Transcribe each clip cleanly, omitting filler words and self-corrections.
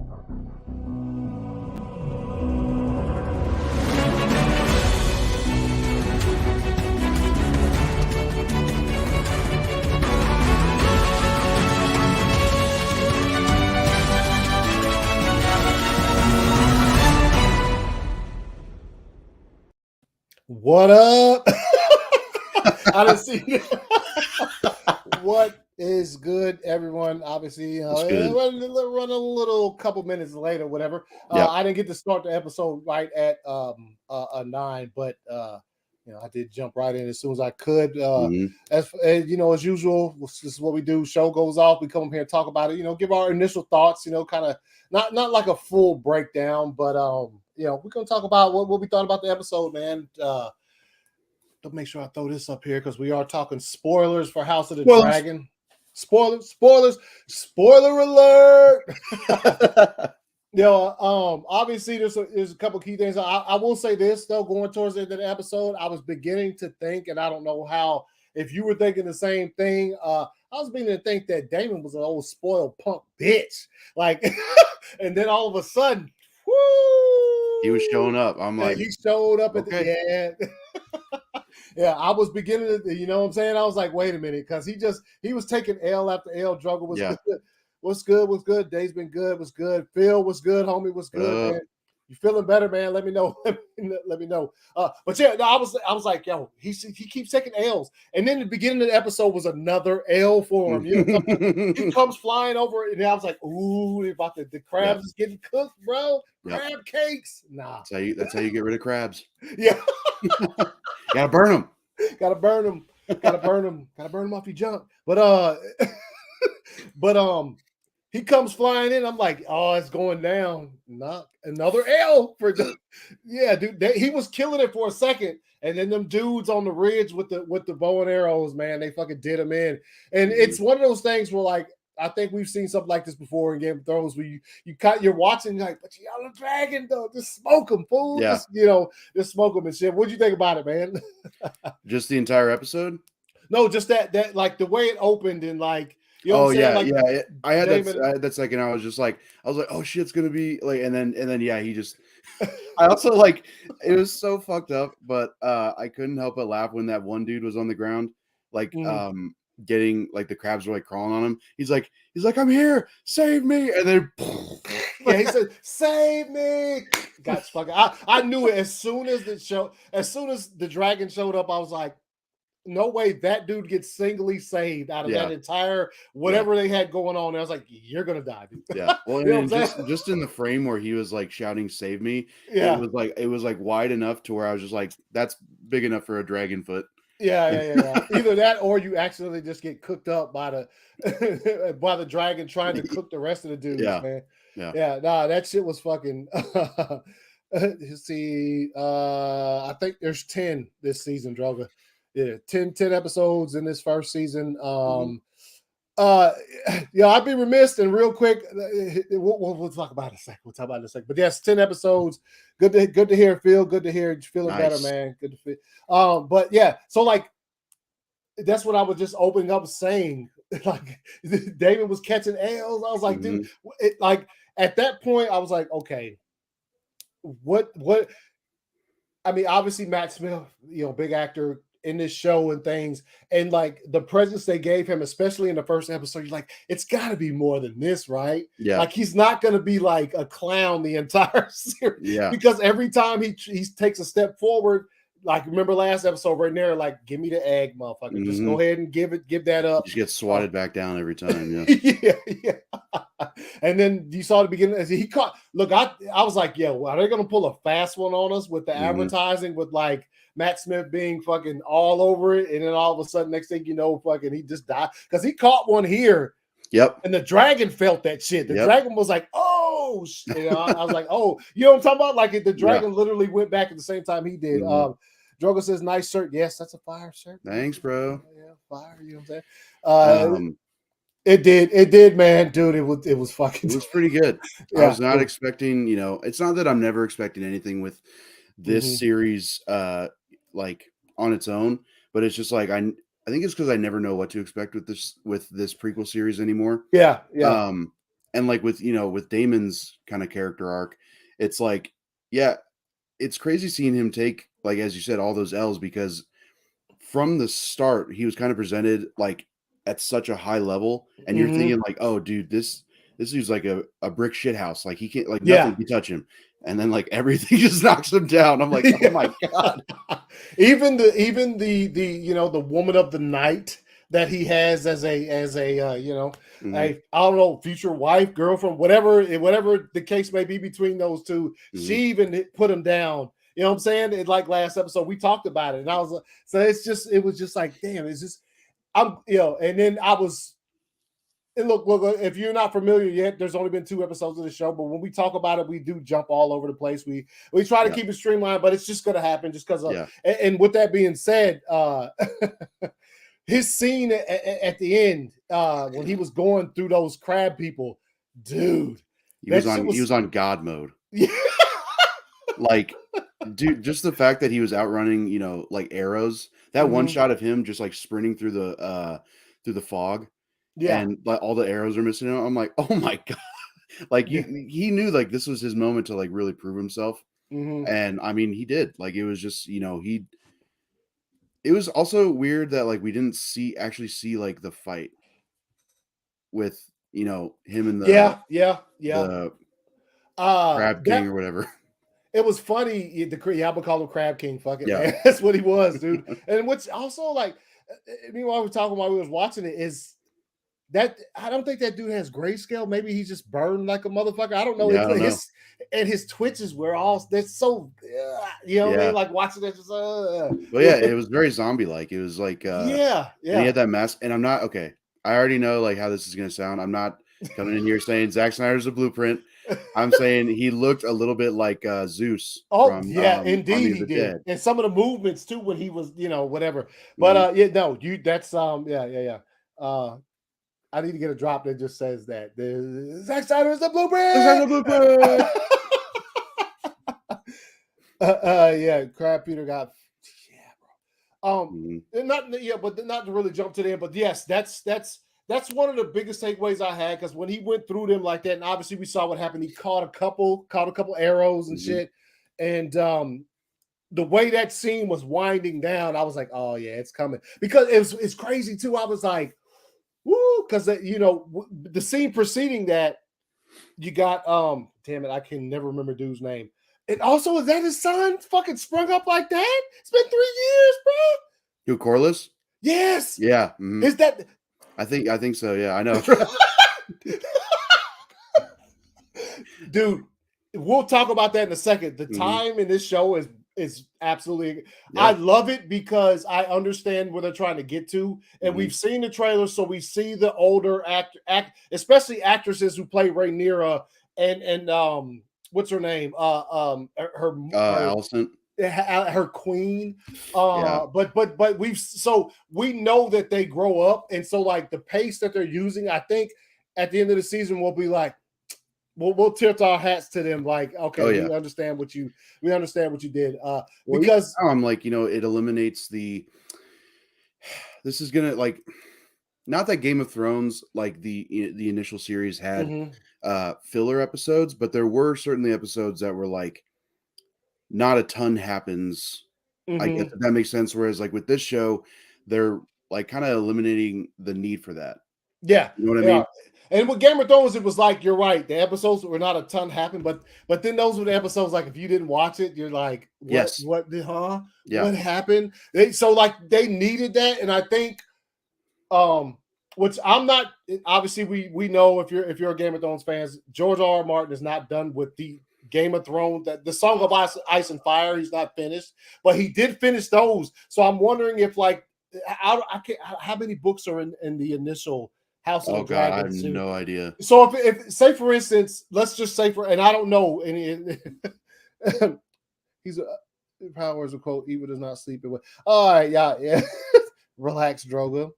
What up? I didn't see what is good, everyone. Obviously, good. run a little couple minutes later, whatever. Yep. I didn't get to start the episode right at a 9, but I did jump right in as soon as I could. As as usual, this is what we do. Show goes off, we come up here and talk about it. Give our initial thoughts. Kind of not like a full breakdown, but we're gonna talk about what we thought about the episode, man. Don't make sure I throw this up here because we are talking spoilers for House of the Dragon. Spoilers, spoiler alert. Obviously there's a couple key things. I will say this though, going towards the end of the episode, I was beginning to think, and I don't know how if you were thinking the same thing. I was beginning to think that Damon was an old spoiled punk bitch, like, and then all of a sudden, whoo, he was showing up. I'm like, he showed up okay. at the end. Yeah, I was beginning to, you know what I'm saying? I was like, wait a minute, because he was taking L after L. Drugger was good. What's good? What's good? Day's been good. What's good? Phil was good, homie. What's good, man? You feeling better, man? Let me know. Let me know. But yeah, no, I was like, yo, he keeps taking L's. And then the beginning of the episode was another L for him. He comes flying over, and I was like, ooh, about the crabs is getting cooked, bro. Crab cakes. Nah. That's how you get rid of crabs. Yeah. Gotta burn them. Gotta burn them off your junk. But he comes flying in. I'm like, oh, it's going down. Not another L for yeah, dude. He was killing it for a second, and then them dudes on the ridge with the bow and arrows, man, they fucking did him in. And it's one of those things where, like, I think we've seen something like this before in Game of Thrones, where you're watching, like, but you got a dragon though, just smoke him, fool. Yeah. Just smoke him and shit. What'd you think about it, man? Just the entire episode? No, just that like the way it opened and like. I had that second. I was like, oh shit, it's gonna be like, and then yeah, he just. I also like it was so fucked up, but I couldn't help but laugh when that one dude was on the ground, like getting like the crabs were like crawling on him. He's like, I'm here, save me, and then yeah, he said, save me. Got fucking. I knew it as soon as the dragon showed up. I was like, no way that dude gets singly saved out of that entire whatever they had going on. I was like, you're gonna die, dude. Yeah. Well, and just in the frame where he was like shouting, "Save me!" Yeah, it was like wide enough to where I was just like, that's big enough for a dragon foot. Yeah. Either that or you accidentally just get cooked up by the dragon trying to cook the rest of the dudes, man. Yeah. Nah, that shit was fucking. See, I think there's 10 this season, Droga. Yeah, 10 episodes in this first season. I'd be remiss and real quick. We'll talk about it in a second. But yes, 10 episodes. Good to hear, Phil. Good to hear you feeling better, man. Good to feel. But yeah, so like that's what I was just opening up saying. Like David was catching L's. I was like, dude, like at that point, I was like, okay, what? I mean, obviously Matt Smith, big actor in this show and things, and like the presence they gave him, especially in the first episode, you're like, it's got to be more than this, right? Yeah. Like he's not going to be like a clown the entire series. Yeah. Because every time he takes a step forward, like remember last episode right there, like give me the egg, motherfucker. Just go ahead and give that up. Just get swatted back down every time. Yeah. And then you saw the beginning as he caught. Look, I was like, yo, are they going to pull a fast one on us with the advertising with like Matt Smith being fucking all over it, and then all of a sudden, next thing you know, fucking he just died because he caught one here. Yep. And the dragon felt that shit. The dragon was like, oh, shit. I was like, oh, you know what I'm talking about? Like the dragon literally went back at the same time he did. Drogo says, nice shirt. Yes, that's a fire shirt. Thanks, bro. Yeah, fire. You know what I'm saying? It did, man, dude. It was fucking. It was pretty good. I was not expecting. It's not that I'm never expecting anything with this series, like on its own, but it's just like I think it's because I never know what to expect with this prequel series anymore. Yeah. and like with with Damon's kind of character arc, it's like, yeah, it's crazy seeing him take, like as you said, all those L's, because from the start he was kind of presented like at such a high level, and you're thinking like, oh dude, this dude's like a brick shit house, like he can't, like nothing can touch him, and then like everything just knocks him down. I'm like, oh my god. Even the the woman of the night that he has as a I don't know, future wife, girlfriend, whatever the case may be between those two, she even put him down. You know what I'm saying? It, like last episode, we talked about it, and I was like, so it was just like, damn, it's just, and then I was, and look, if you're not familiar yet, there's only been 2 episodes of the show, but when we talk about it, we do jump all over the place. We try to keep it streamlined, but it's just going to happen just because of, and with that being said, his scene at the end, when he was going through those crab people, dude, he was on God mode. Yeah. Like, dude, just the fact that he was outrunning, like arrows, that one shot of him just like sprinting through the fog, and like all the arrows are missing out. I'm like, oh my god. Like he knew like this was his moment to like really prove himself. And I mean, he did. Like, it was just, it was also weird that like we didn't actually see like the fight with him and the Crab King or whatever. It was funny. I'm gonna call him Crab King. Fuck it, man. That's what he was, dude. And what's also like, meanwhile we're talking while we was watching it, is that I don't think that dude has grayscale. Maybe he's just burned like a motherfucker. I don't know. Yeah, I don't know. His twitches were all that's so what I mean? Like watching that just well, yeah, it was very zombie like. It was like and he had that mask, and I'm not okay. I already know like how this is gonna sound. I'm not coming in here saying Zack Snyder's a blueprint. I'm saying he looked a little bit like Zeus. Oh, from, indeed he did. Dead. And some of the movements too when he was, whatever. But that's I need to get a drop that just says that Zack Snyder is the blueprint. Crab Peter got bro. Not to really jump to there, but yes, that's one of the biggest takeaways I had, because when he went through them like that, and obviously we saw what happened. He caught a couple arrows and shit, and the way that scene was winding down, I was like, oh yeah, it's coming, because it's crazy too. I was like, woo, because the scene preceding that, you got damn it, I can never remember dude's name. And also, is that his son fucking sprung up like that? It's been 3 years, bro. Who, Corliss? Yes. Yeah. Is that? I think so. Yeah, I know. Dude, we'll talk about that in a second. The time in this show is absolutely. I love it because I understand where they're trying to get to, and we've seen the trailer, so we see the older especially actresses who play Rhaenyra and what's her name? Alicent. Her queen, but we know that they grow up, and so like the pace that they're using, I think at the end of the season we'll be like, we'll tilt our hats to them, like, okay, we understand what you did, because I'm like, it eliminates this is gonna, like, not that Game of Thrones, like the initial series had filler episodes, but there were certainly episodes that were like not a ton happens. I guess if that makes sense. Whereas like with this show, they're like kind of eliminating the need for that. Yeah. You know what I mean? And with Game of Thrones, it was like, you're right. The episodes were not a ton happened, but then those were the episodes, like if you didn't watch it, you're like, what happened? So like they needed that. And I think, which I'm not, obviously we know if you're a Game of Thrones fans, George R.R. Martin is not done with the Game of Thrones, that the Song of Ice and Fire, he's not finished, but he did finish those. So I'm wondering if like, how many books are in the initial House of the Dragon? I have no idea. So if say for instance, let's just say and I don't know any. He's powers a quote. Evil does not sleep away. All right, yeah. Relax, Drogo.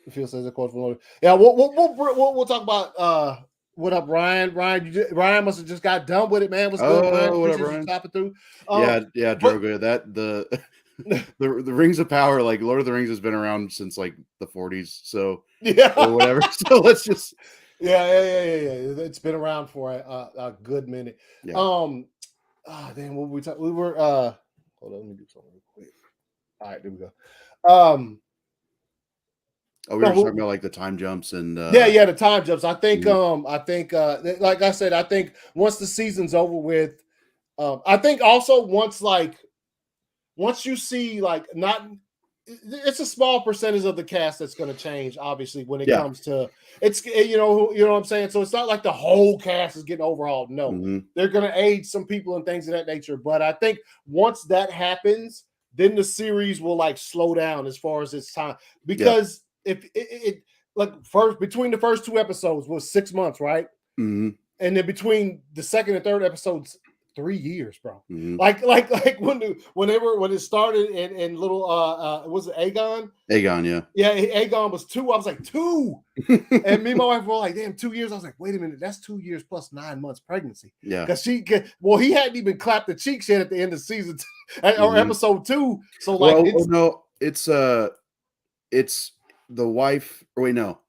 Phil says a quote from Lord. Yeah, we'll talk about what up, Ryan? Ryan must have just got done with it, man. What's good, Ryan? What up, Ryan? Topping through. Drogo. The Rings of Power, like Lord of the Rings, has been around since like the 40s, so or whatever. So let's just Yeah. It's been around for a good minute. Yeah. Damn, what were we talking? We were hold on, let me do something real quick. All right, there we go. We were talking about like the time jumps and the time jumps. I think mm-hmm. Like I said, I think once the season's over with, I think also once you see like not it's a small percentage of the cast that's going to change obviously when it comes to it's you know what I'm saying, so it's not like the whole cast is getting overhauled. No, mm-hmm. they're going to age some people and things of that nature, but I think once that happens, then the series will like slow down as far as its time, because if it like first between the first 2 episodes was 6 months, right? Mm-hmm. And then between the second and third episodes, 3 years, bro. Mm-hmm. Like when it started and little was it Aegon? Yeah, Aegon was 2. I was like 2. And me and my wife were like, damn, 2 years. I was like, wait a minute, that's 2 years plus 9 months pregnancy. Yeah. Because he hadn't even clapped the cheeks yet at the end of season 2, or episode 2. So like it's the wife. Or wait, no.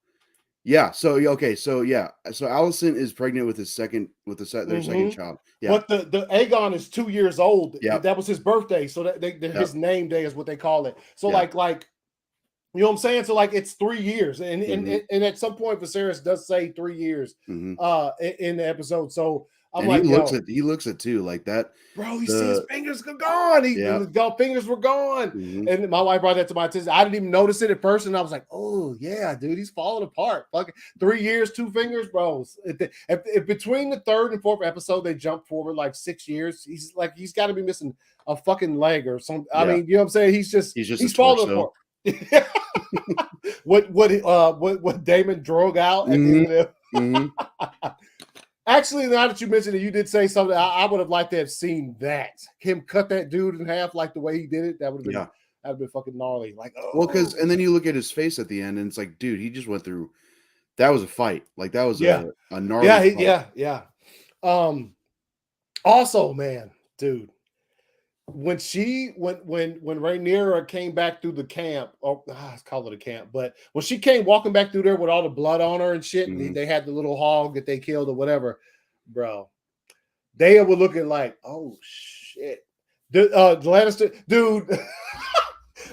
Yeah. So okay. So yeah. So Allison is pregnant with their second child. Yeah. But the Aegon is 2 years old. Yeah. That was his birthday. So that his name day is what they call it. So like you know what I'm saying? So like it's 3 years. And at some point Viserys does say 3 years in the episode. So I'm and like, he looks at 2 like that. Bro, he sees fingers gone. The fingers were gone. And my wife brought that to my attention. I didn't even notice it at first. And I was like, oh, yeah, dude, he's falling apart. Fucking 3 years, 2 fingers, bro. If between the 3rd and 4th episode, they jump forward like 6 years, he's got to be missing a fucking leg or something. I mean, you know what I'm saying? He's falling apart. What Damon drug out at the end of Actually, now that you mentioned it, you did say something. I would have liked to have seen that. Him cut that dude in half like the way he did it. That would have been fucking gnarly. Like, because and then you look at his face at the end, and it's like, dude, he just went through. That was a fight. Like that was a gnarly fight. Yeah. Also, man, dude, when Rhaenyra came back through the camp, let's call it a camp, but when she came walking back through there with all the blood on her and shit, and they had the little hog that they killed or whatever, bro, they were looking like, oh shit, the Lannister dude.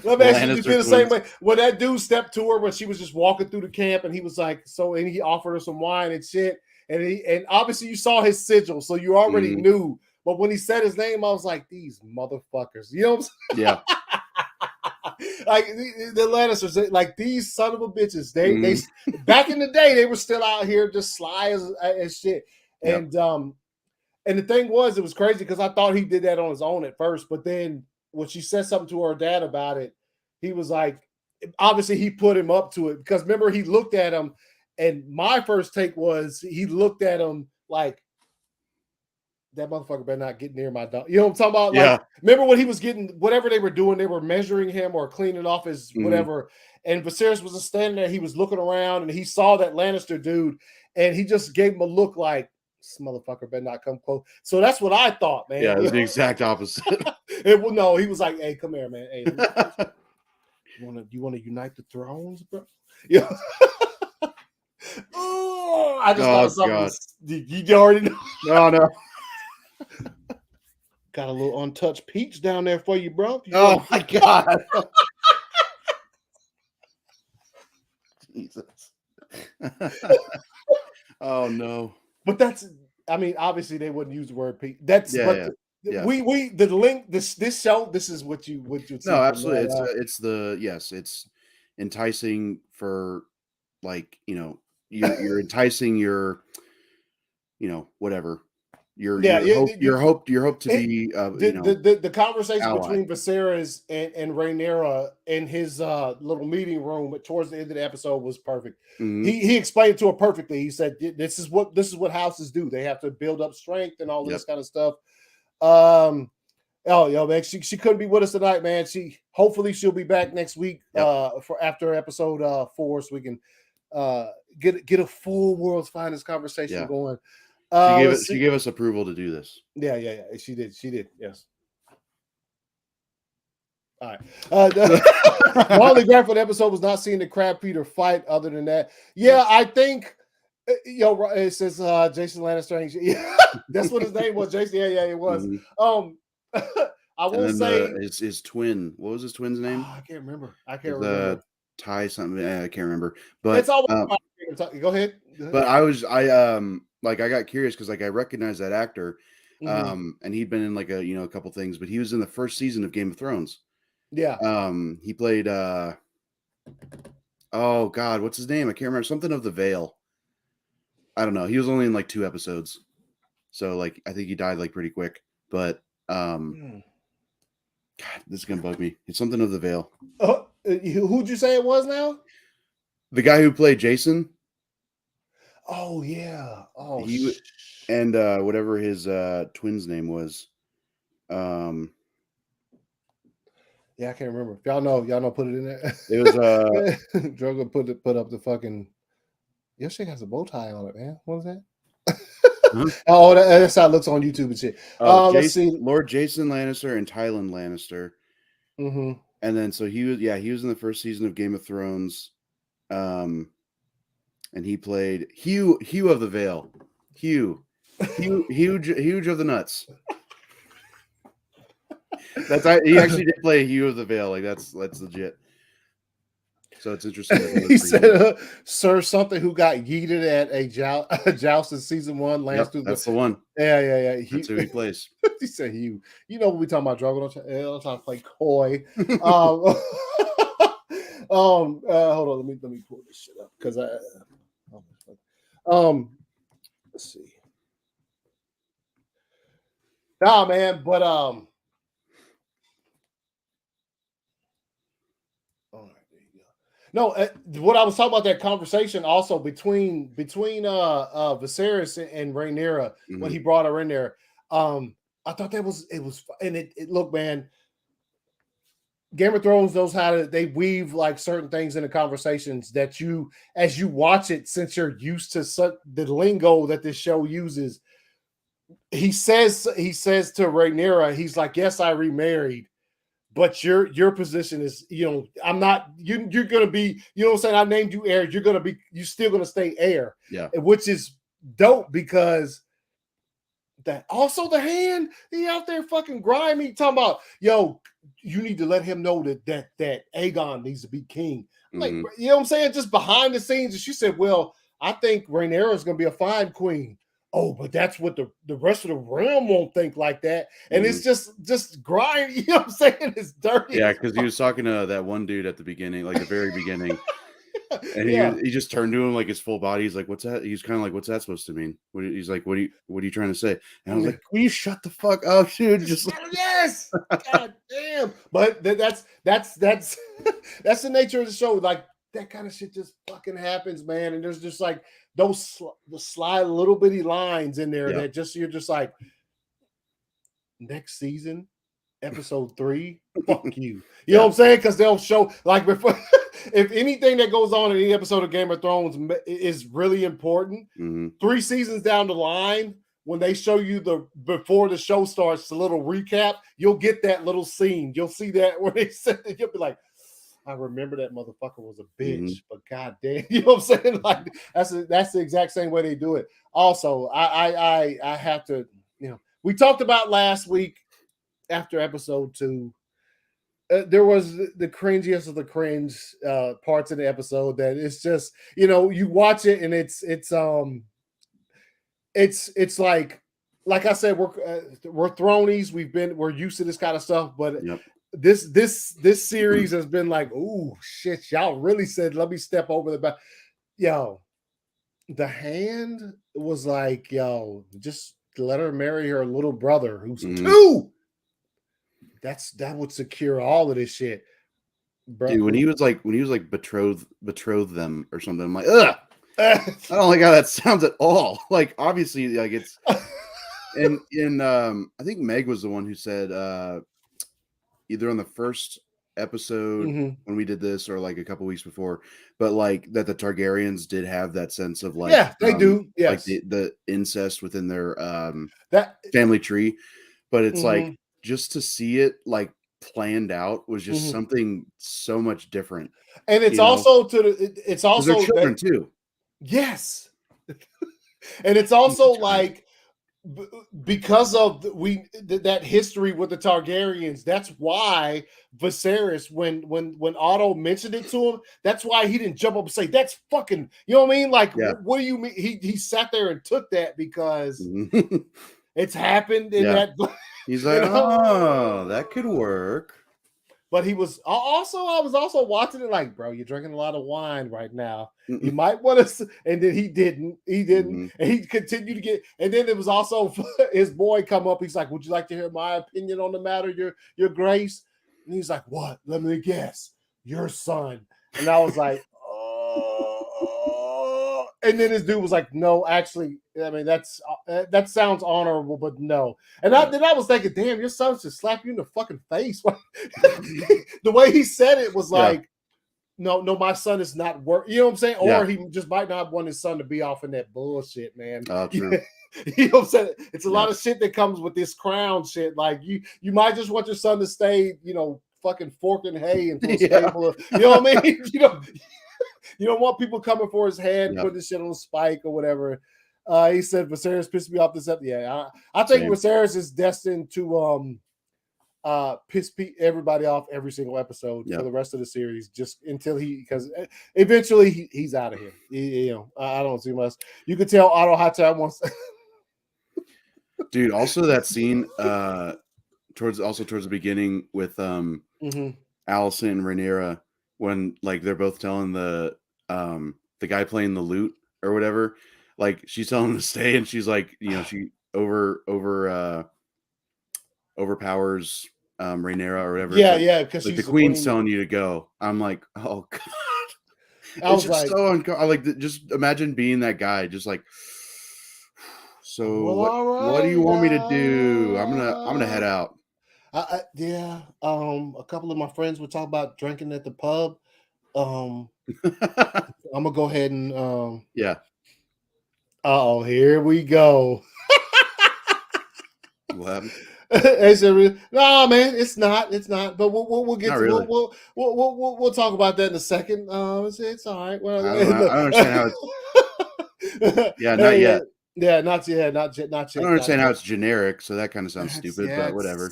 Let me ask you feel the same way when that dude stepped to her when she was just walking through the camp, and he was like, and he offered her some wine and shit, and obviously you saw his sigil, so you already knew. But when he said his name, I was like, these motherfuckers. You know what I'm saying? Yeah. Like the Lannisters, like these son of a bitches. They back in the day, they were still out here just sly as shit. And the thing was, it was crazy because I thought he did that on his own at first. But then when she said something to her dad about it, he was like, obviously he put him up to it. Because remember, he looked at him, and my first take was he looked at him like, that motherfucker better not get near my dog. You know what I'm talking about? Like, remember when he was getting whatever they were doing, they were measuring him or cleaning off his whatever. And Viserys was just standing there. He was looking around and he saw that Lannister dude, and he just gave him a look like, this motherfucker better not come close. So that's what I thought, man. Yeah, it was the exact opposite. No, he was like, hey, come here, man. Hey, you want to unite the thrones, bro? Yeah. Oh, I just thought something. You already know. No. Got a little untouched peach down there for you, bro. My God. Jesus. Oh no. But I mean, obviously they wouldn't use the word peach. The link, this show, this is what you no, absolutely. It's enticing for, like, you're enticing your, whatever. Your hope to be the conversation between Viserys and Rhaenyra in his little meeting room towards the end of the episode was perfect. He explained it to her perfectly. He said, this is what houses do. They have to build up strength and all this kind of stuff. Man, she couldn't be with us tonight, man. Hopefully she'll be back next week for after episode 4, so we can get a full world's finest conversation going. She gave us approval to do this. Yeah. She did. Yes. All right. The only graph for the episode was not seeing the Crab Peter fight. Other than that, I think Yo, it says Jason Lannister. Yeah, that's what his name was. Jason. Yeah, it was. I will say his twin. What was his twin's name? I can't remember. Ty something. I can't remember. But it's always go ahead. But I got curious because like I recognize that actor, and he'd been in like a couple things, but he was in the first season of Game of Thrones. Yeah. He played oh God, what's his name? I can't remember. Something of the Veil. I don't know. He was only in like 2 episodes, so like I think he died like pretty quick. But God, this is gonna bug me. It's something of the Veil. Who'd you say it was now? The guy who played Jason. Oh yeah. Oh, and whatever his twin's name was. Yeah, I can't remember. Y'all know, put it in there. It was Drogo put up the fucking. Your shit has a bow tie on it, man. What is that? Oh, that's how it looks on YouTube and shit. Let's see. Lord Jason Lannister and Tylan Lannister. Mm-hmm. And then so he was in the first season of Game of Thrones. And he played Hugh of the Vale. Huge of the nuts. He actually did play Hugh of the Vale. Like that's legit. So it's interesting. He said, "Sir, something who got yeeted at a joust in season 1 last through that's the one. Yeah. That's who he plays." He said, "You know what we talking about? Drogo, don't try to play coy." Hold on, let me pull this shit up because let's see. Nah, man, but all right, there you go. No, what I was talking about, that conversation also between Viserys and Rhaenyra when he brought her in there. I thought it was and it look, man, Game of Thrones knows how they weave like certain things into conversations that you, as you watch it, since you're used to the lingo that this show uses. He says to Rhaenyra, he's like, "Yes, I remarried, but your position is, I'm not. You're gonna be, what I'm saying. I named you heir. You're still gonna stay heir." Yeah, which is dope because that also the hand he out there fucking grimy talking about, yo, you need to let him know that Aegon needs to be king. Like, you know what I'm saying? Just behind the scenes, and she said, "Well, I think Rhaenyra is gonna be a fine queen." Oh, but that's what the rest of the realm won't think like that. And it's just grind, you know what I'm saying? It's dirty. Yeah, because he was talking to that one dude at the beginning, like the very beginning. And he just turned to him like his full body. He's like, "What's that?" He's kind of like, "What's that supposed to mean?" He's like, "What are you trying to say?" And I was like, "Will you shut the fuck up, dude?" Just yes, God damn. But that's the nature of the show. Like that kind of shit just fucking happens, man. And there's just like the sly little bitty lines in there that you're just like, next season, episode 3, fuck you. You know what I'm saying? Because they'll show like before. If anything that goes on in any episode of Game of Thrones is really important, 3 seasons down the line, when they show you before the show starts, the little recap, you'll get that little scene. You'll see that where they said it, you'll be like, I remember that motherfucker was a bitch, but goddamn, you know what I'm saying? Like that's the exact same way they do it. Also, I have to, we talked about last week after episode 2. There was the cringiest of the cringe parts of the episode that it's just, you watch it and it's like I said, we're thronies. We're used to this kind of stuff, but this series has been like, ooh, shit, y'all really said, let me step over the back. Yo, the hand was like, yo, just let her marry her little brother who's 2. That would secure all of this shit, bro. Dude, when he was like betroth them or something, I'm like, ugh. I don't like how that sounds at all. Like, obviously, like it's in I think Meg was the one who said either on the first episode when we did this or like a couple weeks before, but like that the Targaryens did have that sense of like, they do, yes, like the incest within their that family tree, but it's like, just to see it like planned out was just something so much different. And it's also it's also their children too. Yes. And it's also like because of that history with the Targaryens, that's why Viserys, when Otto mentioned it to him, that's why he didn't jump up and say, "That's fucking," you know what I mean? Like, what do you mean? He sat there and took that because it's happened in that. He's like, oh, that could work. But I was also watching it like, bro, you're drinking a lot of wine right now. You might want to, and then he didn't, and he continued to get, and then it was also his boy come up. He's like, would you like to hear my opinion on the matter, your grace? And he's like, what? Let me guess, your son. And I was like, oh. And then this dude was like, no, actually, I mean, that sounds honorable, but no. And I was thinking, damn, your son should slap you in the fucking face. The way he said it was like, no, my son is not work. You know what I'm saying? Or he just might not want his son to be off in that bullshit, man. Oh, true. You know what I'm saying? It's a lot of shit that comes with this crown shit. Like you might just want your son to stay, fucking forking hay into a stable. You know what I mean? You don't want people coming for his head, putting this shit on a spike or whatever. He said Viserys pissed me off this episode. Yeah, I think Viserys is destined to piss everybody off every single episode for the rest of the series, just until because eventually he's out of here. I don't see much. You could tell Otto Hightower wants. Dude, also that scene towards the beginning with Alicent and Rhaenyra when like they're both telling the guy playing the lute or whatever, like she's telling him to stay and she's like, she overpowers Rhaenyra or whatever. Yeah, because like the queen's telling you to go. I'm like, oh god. It's just so uncomfortable. Just imagine being that guy, just like, so what do you want me to do? I'm gonna head out. A couple of my friends would talk about drinking at the pub. I'm gonna go ahead and here we go. What happened? No, man, it's not. But we'll get not to really. we'll talk about that in a second. It's all right. Well, I don't understand how it's not yet. Yeah, not yet. I don't understand how it's generic, so that kind of sounds stupid, but whatever.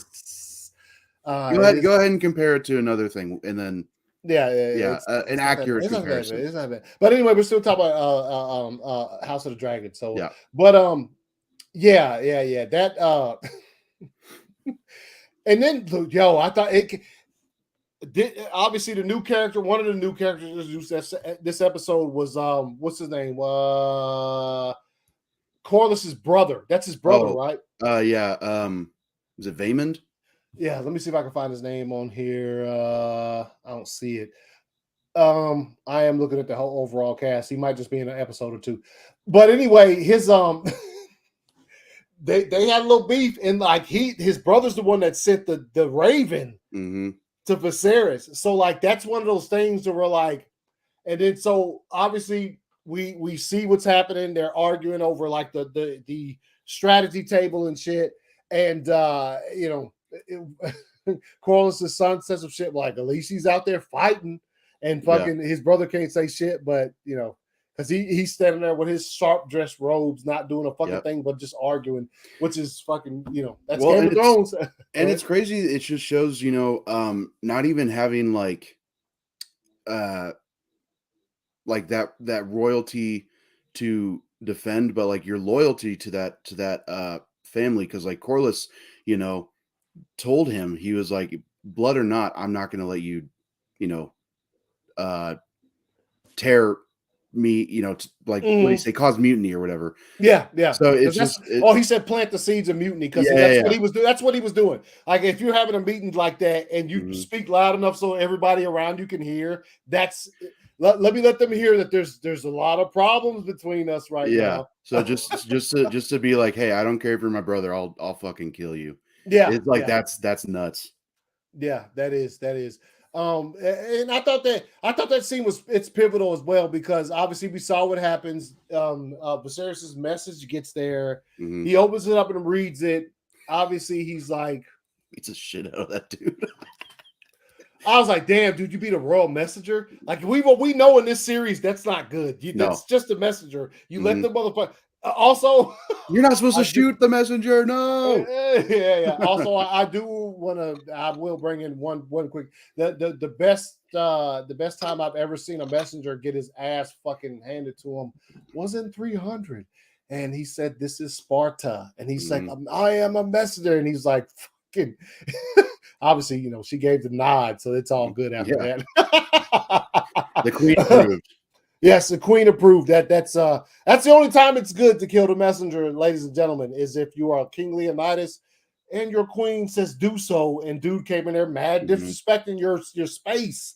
Go ahead and compare it to another thing, and then an accurate comparison. It's not bad. But anyway, we're still talking about House of the Dragon. So but that and then I thought obviously the new character, one of the new characters this episode was what's his name? Corliss's brother. That's his brother, right? Is it Vaymond? Yeah, let me see if I can find his name on here. I don't see it. I am looking at the whole overall cast. He might just be in an episode or two. But anyway, his they had a little beef, and like his brother's the one that sent the raven to Viserys. So like that's one of those things that we're like, and then so obviously we see what's happening. They're arguing over like the strategy table and shit, and Corlys' son says some shit like, at least he's out there fighting, and fucking his brother can't say shit, but because he's standing there with his sharp dressed robes, not doing a fucking thing, but just arguing, which is fucking, that's Game of Thrones. And it's crazy. It just shows, not even having like that royalty to defend, but like your loyalty to that family. Cause like Corlys, told him, he was like, blood or not, I'm not going to let you, tear me, what do you say, cause mutiny or whatever. Yeah. So it's just, he said plant the seeds of mutiny because what he was doing. That's what he was doing. Like if you're having a meeting like that and you speak loud enough so everybody around you can hear, let me let them hear that there's a lot of problems between us right now. So just to be like, hey, I don't care if you're my brother, I'll fucking kill you. Yeah, it's like that's nuts. Yeah, that is. And I thought that scene it's pivotal as well because obviously we saw what happens. Viserys' message gets there. He opens it up and reads it. Obviously, he's like, beats the shit out of that dude. I was like, damn, dude, you be the royal messenger. Like we know in this series that's not good. That's just a messenger. You let the motherfucker. Also, you're not supposed to shoot the messenger. No. Yeah. Also, I do want to. I will bring in one quick. The best time I've ever seen a messenger get his ass fucking handed to him was in 300, and he said, "This is Sparta," and he's like, "I am a messenger," and he's like, "Fucking." Obviously, she gave the nod, so it's all good after that. The queen approved. Yes, the queen approved. That's the only time it's good to kill the messenger, ladies and gentlemen, is if you are King Leonidas and your queen says do so, and dude came in there mad disrespecting your space.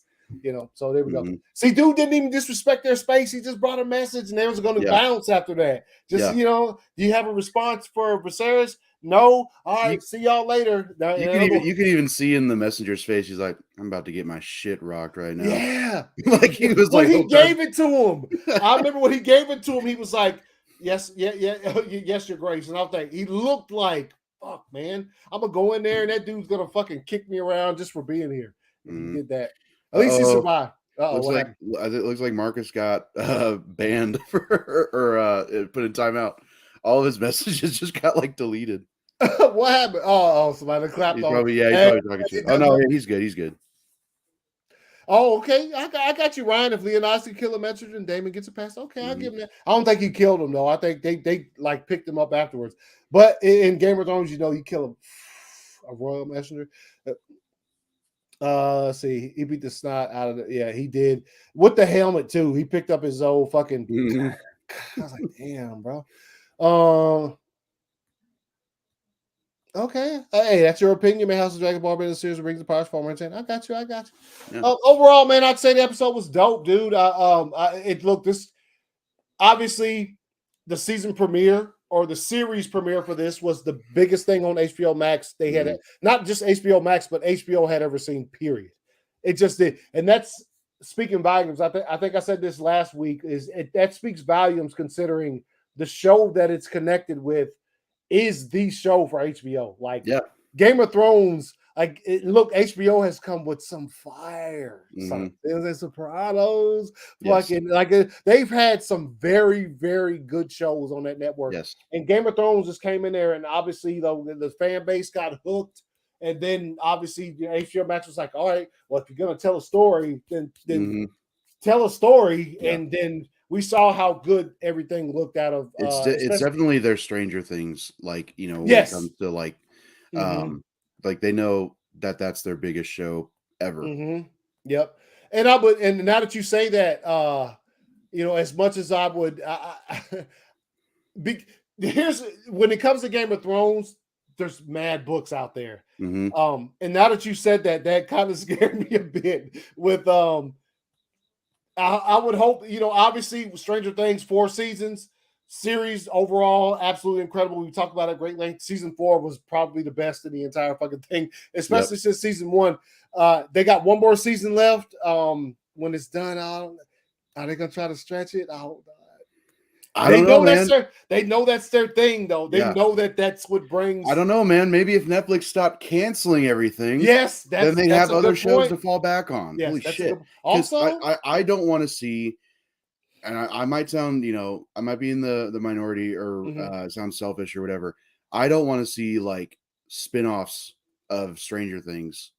So there we go. See, dude didn't even disrespect their space. He just brought a message, and they was going to bounce after that. Just do you have a response for Viserys? No. All right. See y'all later. You can even see in the messenger's face. He's like, "I'm about to get my shit rocked right now." Yeah. Like he was when like, he gave it to him. I remember when he gave it to him. He was like, "Yes, yes, Your Grace." And I was like, he looked like, "Fuck, man, I'm gonna go in there, and that dude's gonna fucking kick me around just for being here." And he did that. At least he survived. It looks like Marcus got banned or put in timeout. All of his messages just got like deleted. What happened? Oh, somebody clapped he's on. Probably talking shit. Oh no, he's good. He's good. Oh, okay. I got you, Ryan. If Leonidas can kill a messenger and Damon gets a pass, okay, I'll give him that. I don't think he killed him though. I think they like picked him up afterwards. But in Game of Thrones, you kill a royal messenger. Let's see. He beat the snot out of it. Yeah, he did. With the helmet too. He picked up his old fucking. I was like, damn, bro. Okay. Hey, that's your opinion. Man, House of Dragon Ball in the series brings the power forward. I got you. Yeah. Overall, man, I'd say the episode was dope, dude. This obviously the season premiere or the series premiere for this was the biggest thing on HBO Max. They had not just HBO Max, but HBO had ever seen. Period. It just did, and that's speaking volumes. I think I said this last week. That speaks volumes considering the show that it's connected with is the show for HBO. Like Game of Thrones, look, HBO has come with some fire. The Sopranos, they've had some very, very good shows on that network. Yes. And Game of Thrones just came in there, and obviously the fan base got hooked. And then obviously HBO Max was like, all right, well, if you're gonna tell a story, then tell a story, and then we saw how good everything looked out of. It's definitely their Stranger Things, when it comes to like they know that's their biggest show ever. Yep, and now that you say that, as much as I would, here's when it comes to Game of Thrones, there's mad books out there. And now that you said that kind of scared me a bit with I would hope, obviously Stranger Things 4 seasons, series overall, absolutely incredible. We talked about it at great length. Season 4 was probably the best in the entire fucking thing, especially since season 1. They got one more season left. When it's done, are they gonna try to stretch it? I don't know, man. They know that's their thing, though. They know that's what brings. I don't know, man. Maybe if Netflix stopped canceling everything, then they have other shows to fall back on. Yes, holy shit! Also, I don't want to see, and I might sound, I might be in the minority or sound selfish or whatever. I don't want to see like spin-offs of Stranger Things,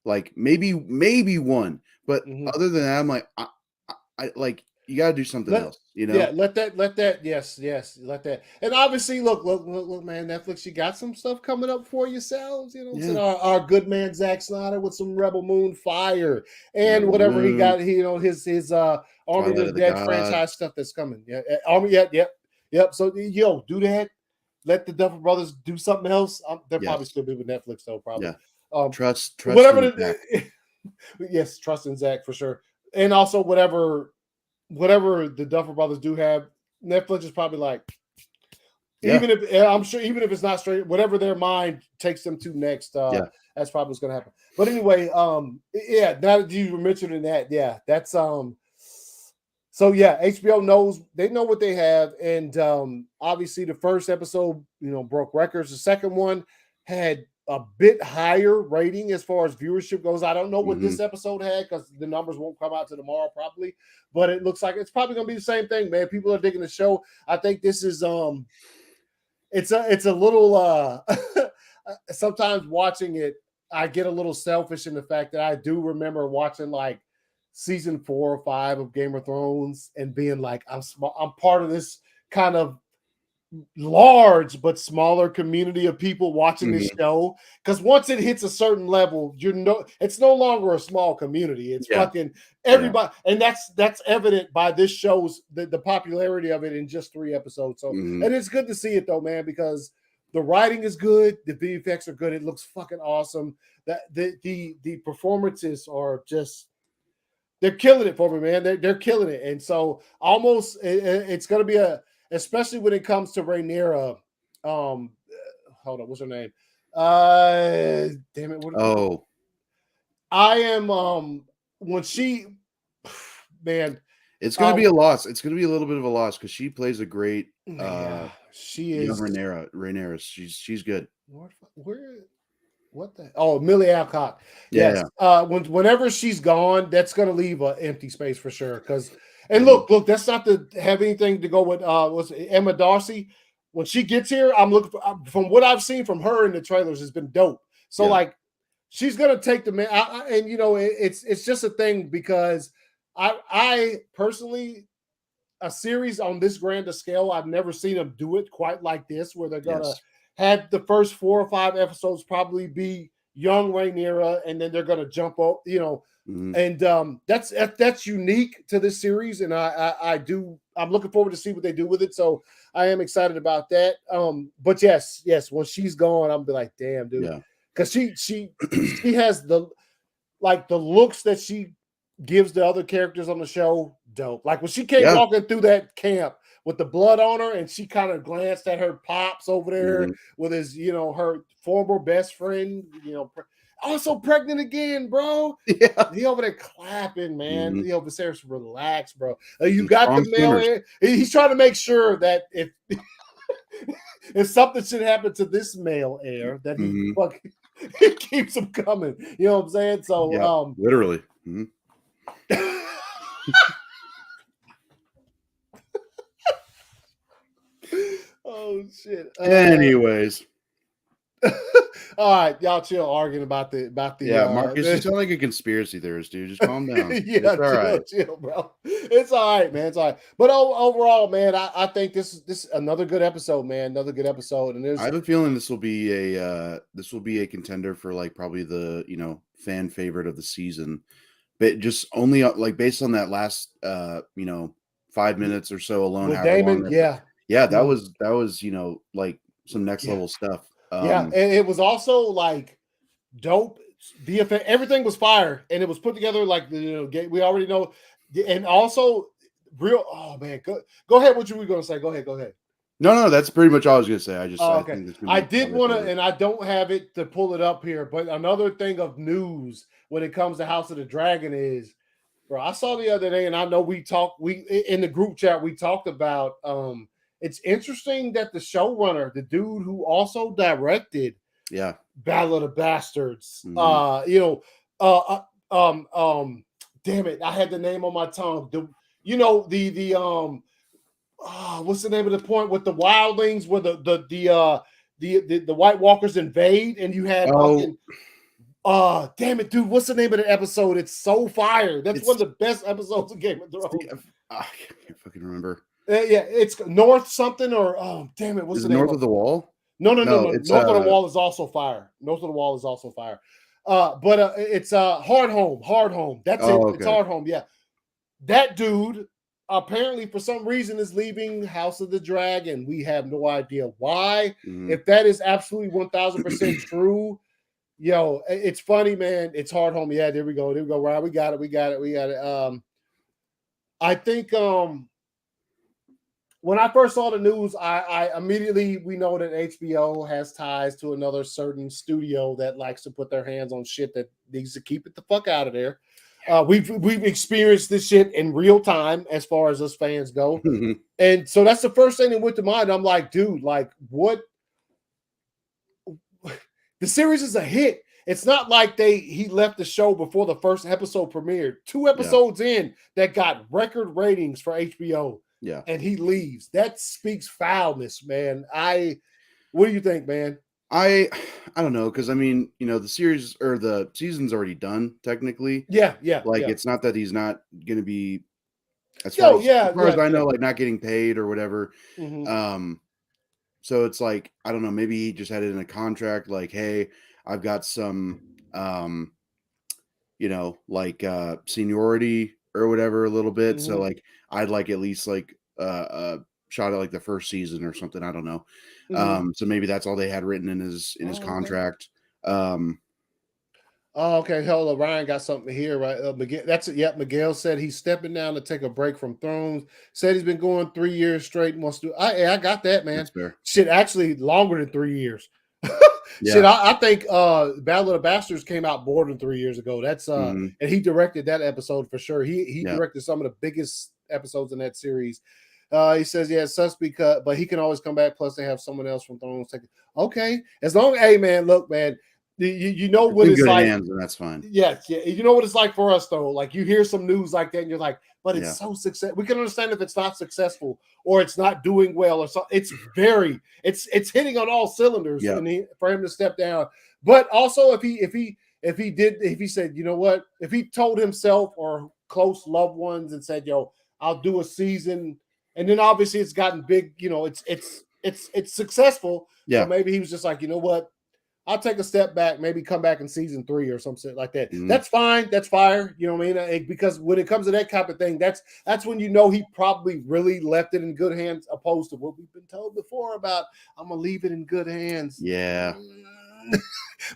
like maybe one, but other than that, I'm like, I like. You got to do something else, Yeah, let that. Yes, let that. And obviously, look, man, Netflix, you got some stuff coming up for yourselves. Our good man Zack Snyder with some Rebel Moon fire and whatever he got. His Army of the Dead franchise stuff that's coming. Yeah, Army. Yep. So do that. Let the Duffer Brothers do something else. They'll probably still be with Netflix though. Probably. Yeah. Trust. Whatever. Yes, trust in Zack for sure, and also whatever the Duffer Brothers do have, Netflix is probably like, even if it's not straight, whatever their mind takes them to next, that's probably what's going to happen. But anyway, now that you were mentioning that, that's so HBO knows, they know what they have, and obviously the first episode, broke records. The second one had a bit higher rating as far as viewership goes. I don't know what this episode had because the numbers won't come out to tomorrow probably, but it looks like it's probably gonna be the same thing, man. People are digging the show. I think this is it's a little sometimes watching it, I get a little selfish in the fact that I do remember watching like season 4 or 5 of Game of Thrones and being like, I'm part of this kind of large but smaller community of people watching this show, because once it hits a certain level, it's no longer a small community. It's fucking everybody, and that's evident by this show's the popularity of it in just 3 episodes. So and it's good to see it though, man, because the writing is good, the VFX are good, it looks fucking awesome. That the performances are just, they're killing it for me, man. They're killing it. And so almost it's going to be especially when it comes to Rhaenyra. Hold on, what's her name? Damn it. I am when she, man, it's going to be a loss. It's going to be a little bit of a loss because she plays a great she is Rhaenyra. She's good. What the? Oh, Millie Alcock. Yes. Whenever she's gone, that's going to leave an empty space for sure. Because, and look, that's not to have anything to go with. Was Emma Darcy? When she gets here, I'm looking for, from what I've seen from her in the trailers, has been dope. So like, she's going to take the man, and you know, it's just a thing because I personally, a series on this grand a scale, I've never seen them do it quite like this, where they're gonna have the first 4 or 5 episodes probably be young Rhaenyra, and then they're gonna jump up, you know, and that's unique to this series, and I'm looking forward to see what they do with it. So I am excited about that. But yes, when she's gone, I'm be like, damn, dude, because she has the looks that she gives the other characters on the show, dope. Like when she came walking through that camp with the blood on her, and she kind of glanced at her pops over there with his, you know, her former best friend, you know, also pregnant again, bro. He over there clapping, man. He over there, relax, bro. You got the male here. He's trying to make sure that if if something should happen to this male heir, that he fucking he keeps him coming. You know what I'm saying? So literally. Oh shit. Anyways. All right, y'all chill arguing about the Marcus, you sound like a conspiracy theorist, dude. Just calm down. Chill, bro. It's all right, man. It's all right. But overall, man, I think this is another good episode, man. Another good episode. And I have a feeling this will be a contender for like probably the, you know, fan favorite of the season. But just only like based on that last 5 minutes or so alone. With Damon, that was, you know, like some next level stuff. And it was also like dope. VFX, everything was fire, and it was put together like, you know, we already know, and also real. Oh man, go ahead. What you were going to say? Go ahead. No, that's pretty much all I was going to say. I just I did want to, and I don't have it to pull it up here, but another thing of news when it comes to House of the Dragon is, bro, I saw the other day, and I know we in the group chat we talked about. It's interesting that the showrunner, the dude who also directed, Battle of the Bastards, damn it, I had the name on my tongue. What's the name of the point with the wildlings where the White Walkers invade, and you had damn it, dude, what's the name of the episode? It's so fire. It's one of the best episodes of Game of Thrones. I can't fucking remember. It's North something, or damn it, what's the name? North of the Wall? No. North of the Wall is also fire. North of the Wall is also fire. But it's Hard Home. That's it. Okay. It's Hard Home. Yeah, that dude apparently for some reason is leaving House of the Dragon. We have no idea why. If that is absolutely 1000% true, yo, it's funny, man. It's Hard Home. Yeah, there we go. Right, we got it. I think when I first saw the news, I immediately, we know that HBO has ties to another certain studio that likes to put their hands on shit that needs to keep it the fuck out of there. We've experienced this shit in real time as far as us fans go. And so that's the first thing that went to mind. I'm like, dude, like what? The series is a hit. It's not like he left the show before the first episode premiered. 2 episodes in that got record ratings for HBO. Yeah. And he leaves. That speaks foulness, man. What do you think, man? I don't know, because I mean, the series or the season's already done technically. Yeah. It's not that he's not gonna be, as far as I know, like not getting paid or whatever. Mm-hmm. So it's like, I don't know, maybe he just had it in a contract, like, hey, I've got some seniority or whatever a little bit. Mm-hmm. So like I'd like at least like shot at like the first season or something. I don't know. Mm-hmm. So maybe that's all they had written in his contract. Okay. Hold on. Ryan got something here, right? Miguel, that's it. Yep. Miguel said he's stepping down to take a break from Thrones. Said he's been going 3 years straight and wants to do. I got that, man. That's fair. Shit, actually longer than 3 years. Yeah. Shit, I think Battle of the Bastards came out more than 3 years ago. That's Mhm. and he directed that episode for sure. He Yeah. directed some of the biggest episodes in that series. He says, yeah, it sucks because, but he can always come back. Plus, they have someone else from Thrones. Okay, as long, hey man, look, man, you know what it's good like. hands, and that's fine. Yeah, you know what it's like for us though. Like you hear some news like that, and you're like, but it's Yeah. so successful. We can understand if it's not successful or it's not doing well or so. It's hitting on all cylinders, Yeah. and for him to step down. But also, if he said, you know what, if he told himself or close loved ones and said, yo, I'll do a season, and then obviously it's gotten big. You know, it's successful. Yeah. So maybe he was just like, you know what, I'll take a step back, maybe come back in season 3 or something like that. Mhm. That's fine. That's fire. You know what I mean? Because when it comes to that type of thing, that's when you know he probably really left it in good hands, opposed to what we've been told before about I'm gonna leave it in good hands. Yeah.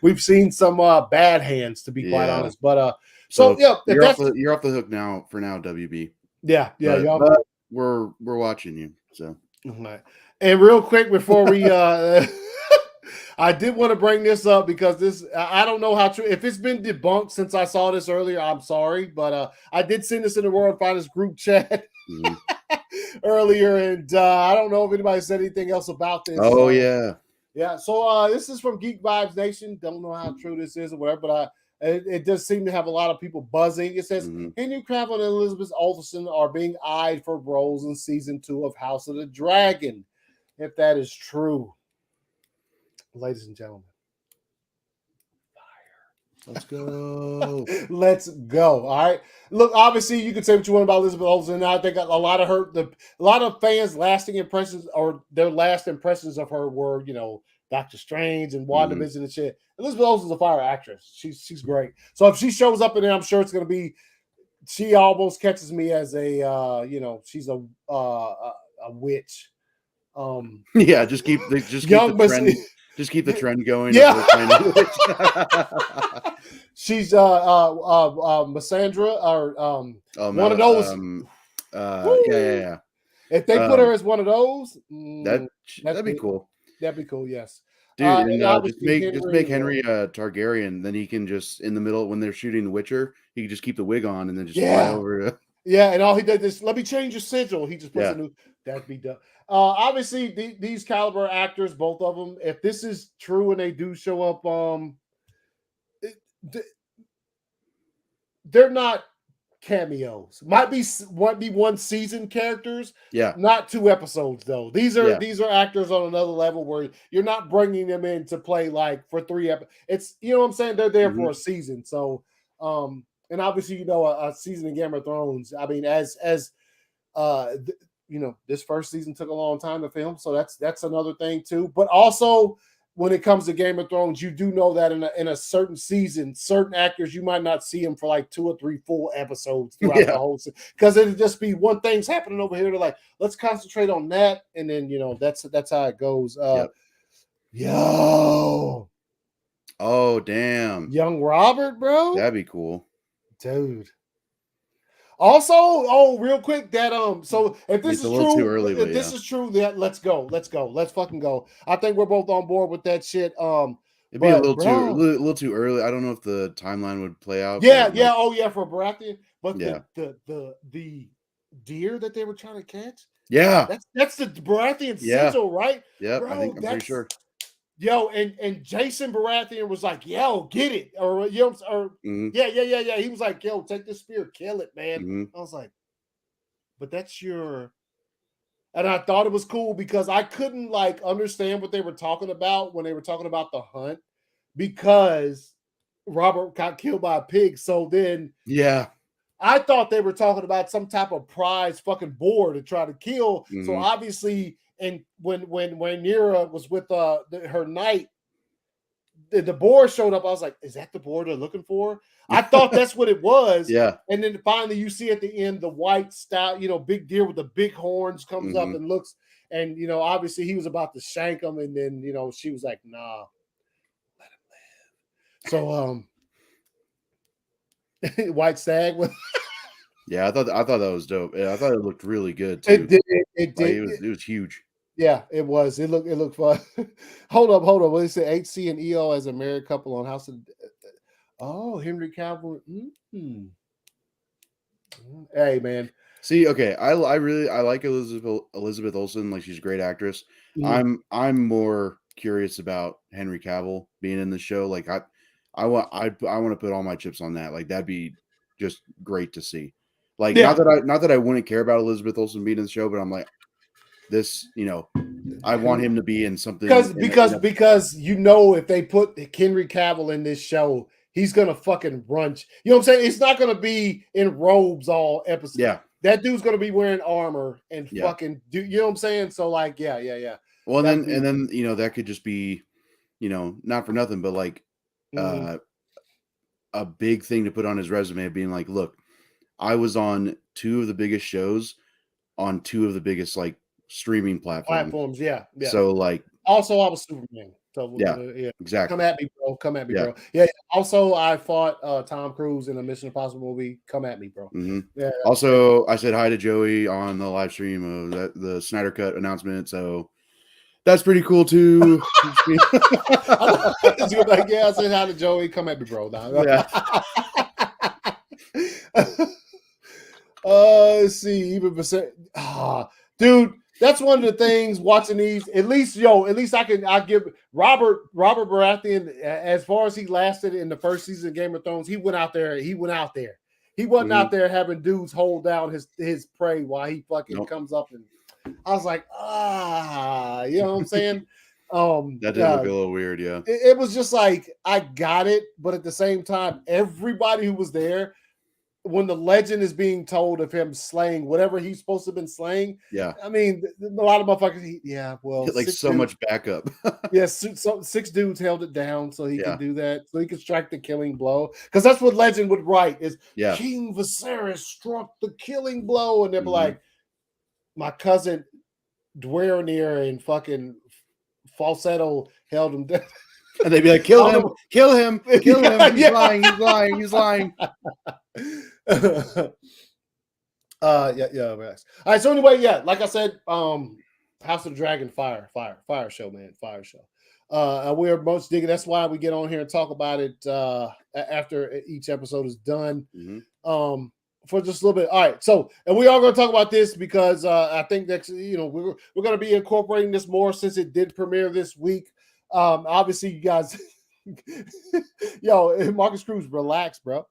We've seen some bad hands, to be quite honest. But so yeah, you're off the hook now for now, WB. Yeah, but we're watching you. So and real quick before we I did want to bring this up because this, I don't know how true, if it's been debunked since I saw this earlier, I'm sorry, but I did send this in the World Finest group chat earlier, and I don't know if anybody said anything else about this. Oh, yeah. Yeah, so this is from Geek Vibes Nation. Don't know how true this is or whatever, but it does seem to have a lot of people buzzing. It says, Henry Cavill and Elizabeth Olsen are being eyed for roles in season 2 of House of the Dragon. If that is true, ladies and gentlemen, fire. Let's go. Let's go. All right. Look, obviously, you can say what you want about Elizabeth Olsen. I think a lot of fans' lasting impressions, or their last impressions of her, were, Doctor Strange and WandaVision and shit. Elizabeth Olsen's a fire actress. She's great. So if she shows up in there, I'm sure it's going to be. She almost catches me as a she's a witch. Yeah, just keep the trend. Just keep the trend going. Yeah. She's Massandra or one of those. Yeah. If they put her as one of those, that'd be cool. That'd be cool, yes. Dude, just make Henry Targaryen, then he can just, in the middle when they're shooting The Witcher, he can just keep the wig on and then just fly over. Yeah, and all he did is, let me change your sigil. He just puts a new. That'd be done. Obviously, these caliber actors, both of them, if this is true and they do show up, they're not cameos. Might be one season characters. Yeah, not 2 episodes though. These are actors on another level where you're not bringing them in to play like for 3 episodes. It's, you know what I'm saying. They're there for a season. So, and obviously, a season in Game of Thrones. I mean, this first season took a long time to film, so that's another thing too. But also, when it comes to Game of Thrones, you do know that in a certain season, certain actors, you might not see them for like 2 or 3 full episodes throughout the whole season, because it'll just be one thing's happening over here. They're like, let's concentrate on that, and then that's how it goes. Yo, oh damn, young Robert, bro, that'd be cool, dude. Also, real quick, that so if this is true, too early, if this is true, that let's fucking go. I think we're both on board with that shit. It'd be a little too early. I don't know if the timeline would play out. Yeah, for Baratheon, but the deer that they were trying to catch. Yeah, that's the Baratheon sigil, right? Yeah, bro, I'm pretty sure. Yo, and Jason Baratheon was like, yo, get it. Or, you know, or yeah. He was like, yo, take this spear, kill it, man. I was like, but that's your. And I thought it was cool because I couldn't like understand what they were talking about when they were talking about the hunt because Robert got killed by a pig. So then, I thought they were talking about some type of prize fucking boar to try to kill. So obviously, and when Rhaenyra was with her knight, the boar showed up. I was like, is that the boar they're looking for? I thought that's what it was. Yeah. And then finally you see at the end the white stout, big deer with the big horns comes up and looks, and obviously he was about to shank him, and then she was like, nah, let him live. So white stag with yeah, I thought that was dope. Yeah, I thought it looked really good too. It did. It was huge. Yeah, it was. It looked fun. Hold up. What did it say? HC and EO as a married couple on House of. Oh, Henry Cavill. Hey, man. See, okay, I like Elizabeth Olsen. Like, she's a great actress. I'm more curious about Henry Cavill being in the show. Like, I want to put all my chips on that. Like, that'd be just great to see. Like, not that I wouldn't care about Elizabeth Olsen being in the show, but I'm like, this, I want him to be in something because if they put Henry Cavill in this show, he's gonna fucking run. You know what I'm saying? It's not gonna be in robes all episode. Yeah, that dude's gonna be wearing armor and fucking do. You know what I'm saying? So like, yeah. Well, then that could just be, not for nothing, but like a big thing to put on his resume of being like, look, I was on 2 of the biggest shows on 2 of the biggest like streaming platforms. Yeah. So like, also I was Superman. So exactly. Come at me, bro. Yeah. Also, I fought Tom Cruise in a Mission Impossible movie. Come at me, bro. Yeah. Also, I said hi to Joey on the live stream of the Snyder Cut announcement. So that's pretty cool too. Yeah, I said hi to Joey. Come at me, bro. Let's see. Even percent. Dude, that's one of the things watching these. At least I give Robert Baratheon, as far as he lasted in the first season of Game of Thrones, he went out there. He wasn't out there having dudes hold down his prey while he fucking comes up, and I was like, you know what I'm saying? That did look a little weird, yeah. It was just like, I got it, but at the same time, everybody who was there, when the legend is being told of him slaying whatever he's supposed to have been slaying, I mean, a lot of motherfuckers, like so much backup. So 6 dudes held it down so he could do that, so he could strike the killing blow. Because that's what legend would write is King Viserys struck the killing blow, and they'd be like, my cousin Dwarenir and fucking Falsetto held him down. And they'd be like, kill him. He's lying. Relax. All right, so anyway, like I said, House of the Dragon, fire show, man, fire show. We're most digging. That's why we get on here and talk about it after each episode is done. For just a little bit. All right, so, and we are going to talk about this because I think that we're going to be incorporating this more since it did premiere this week. Obviously, you guys, Marcus Cruz, relax, bro.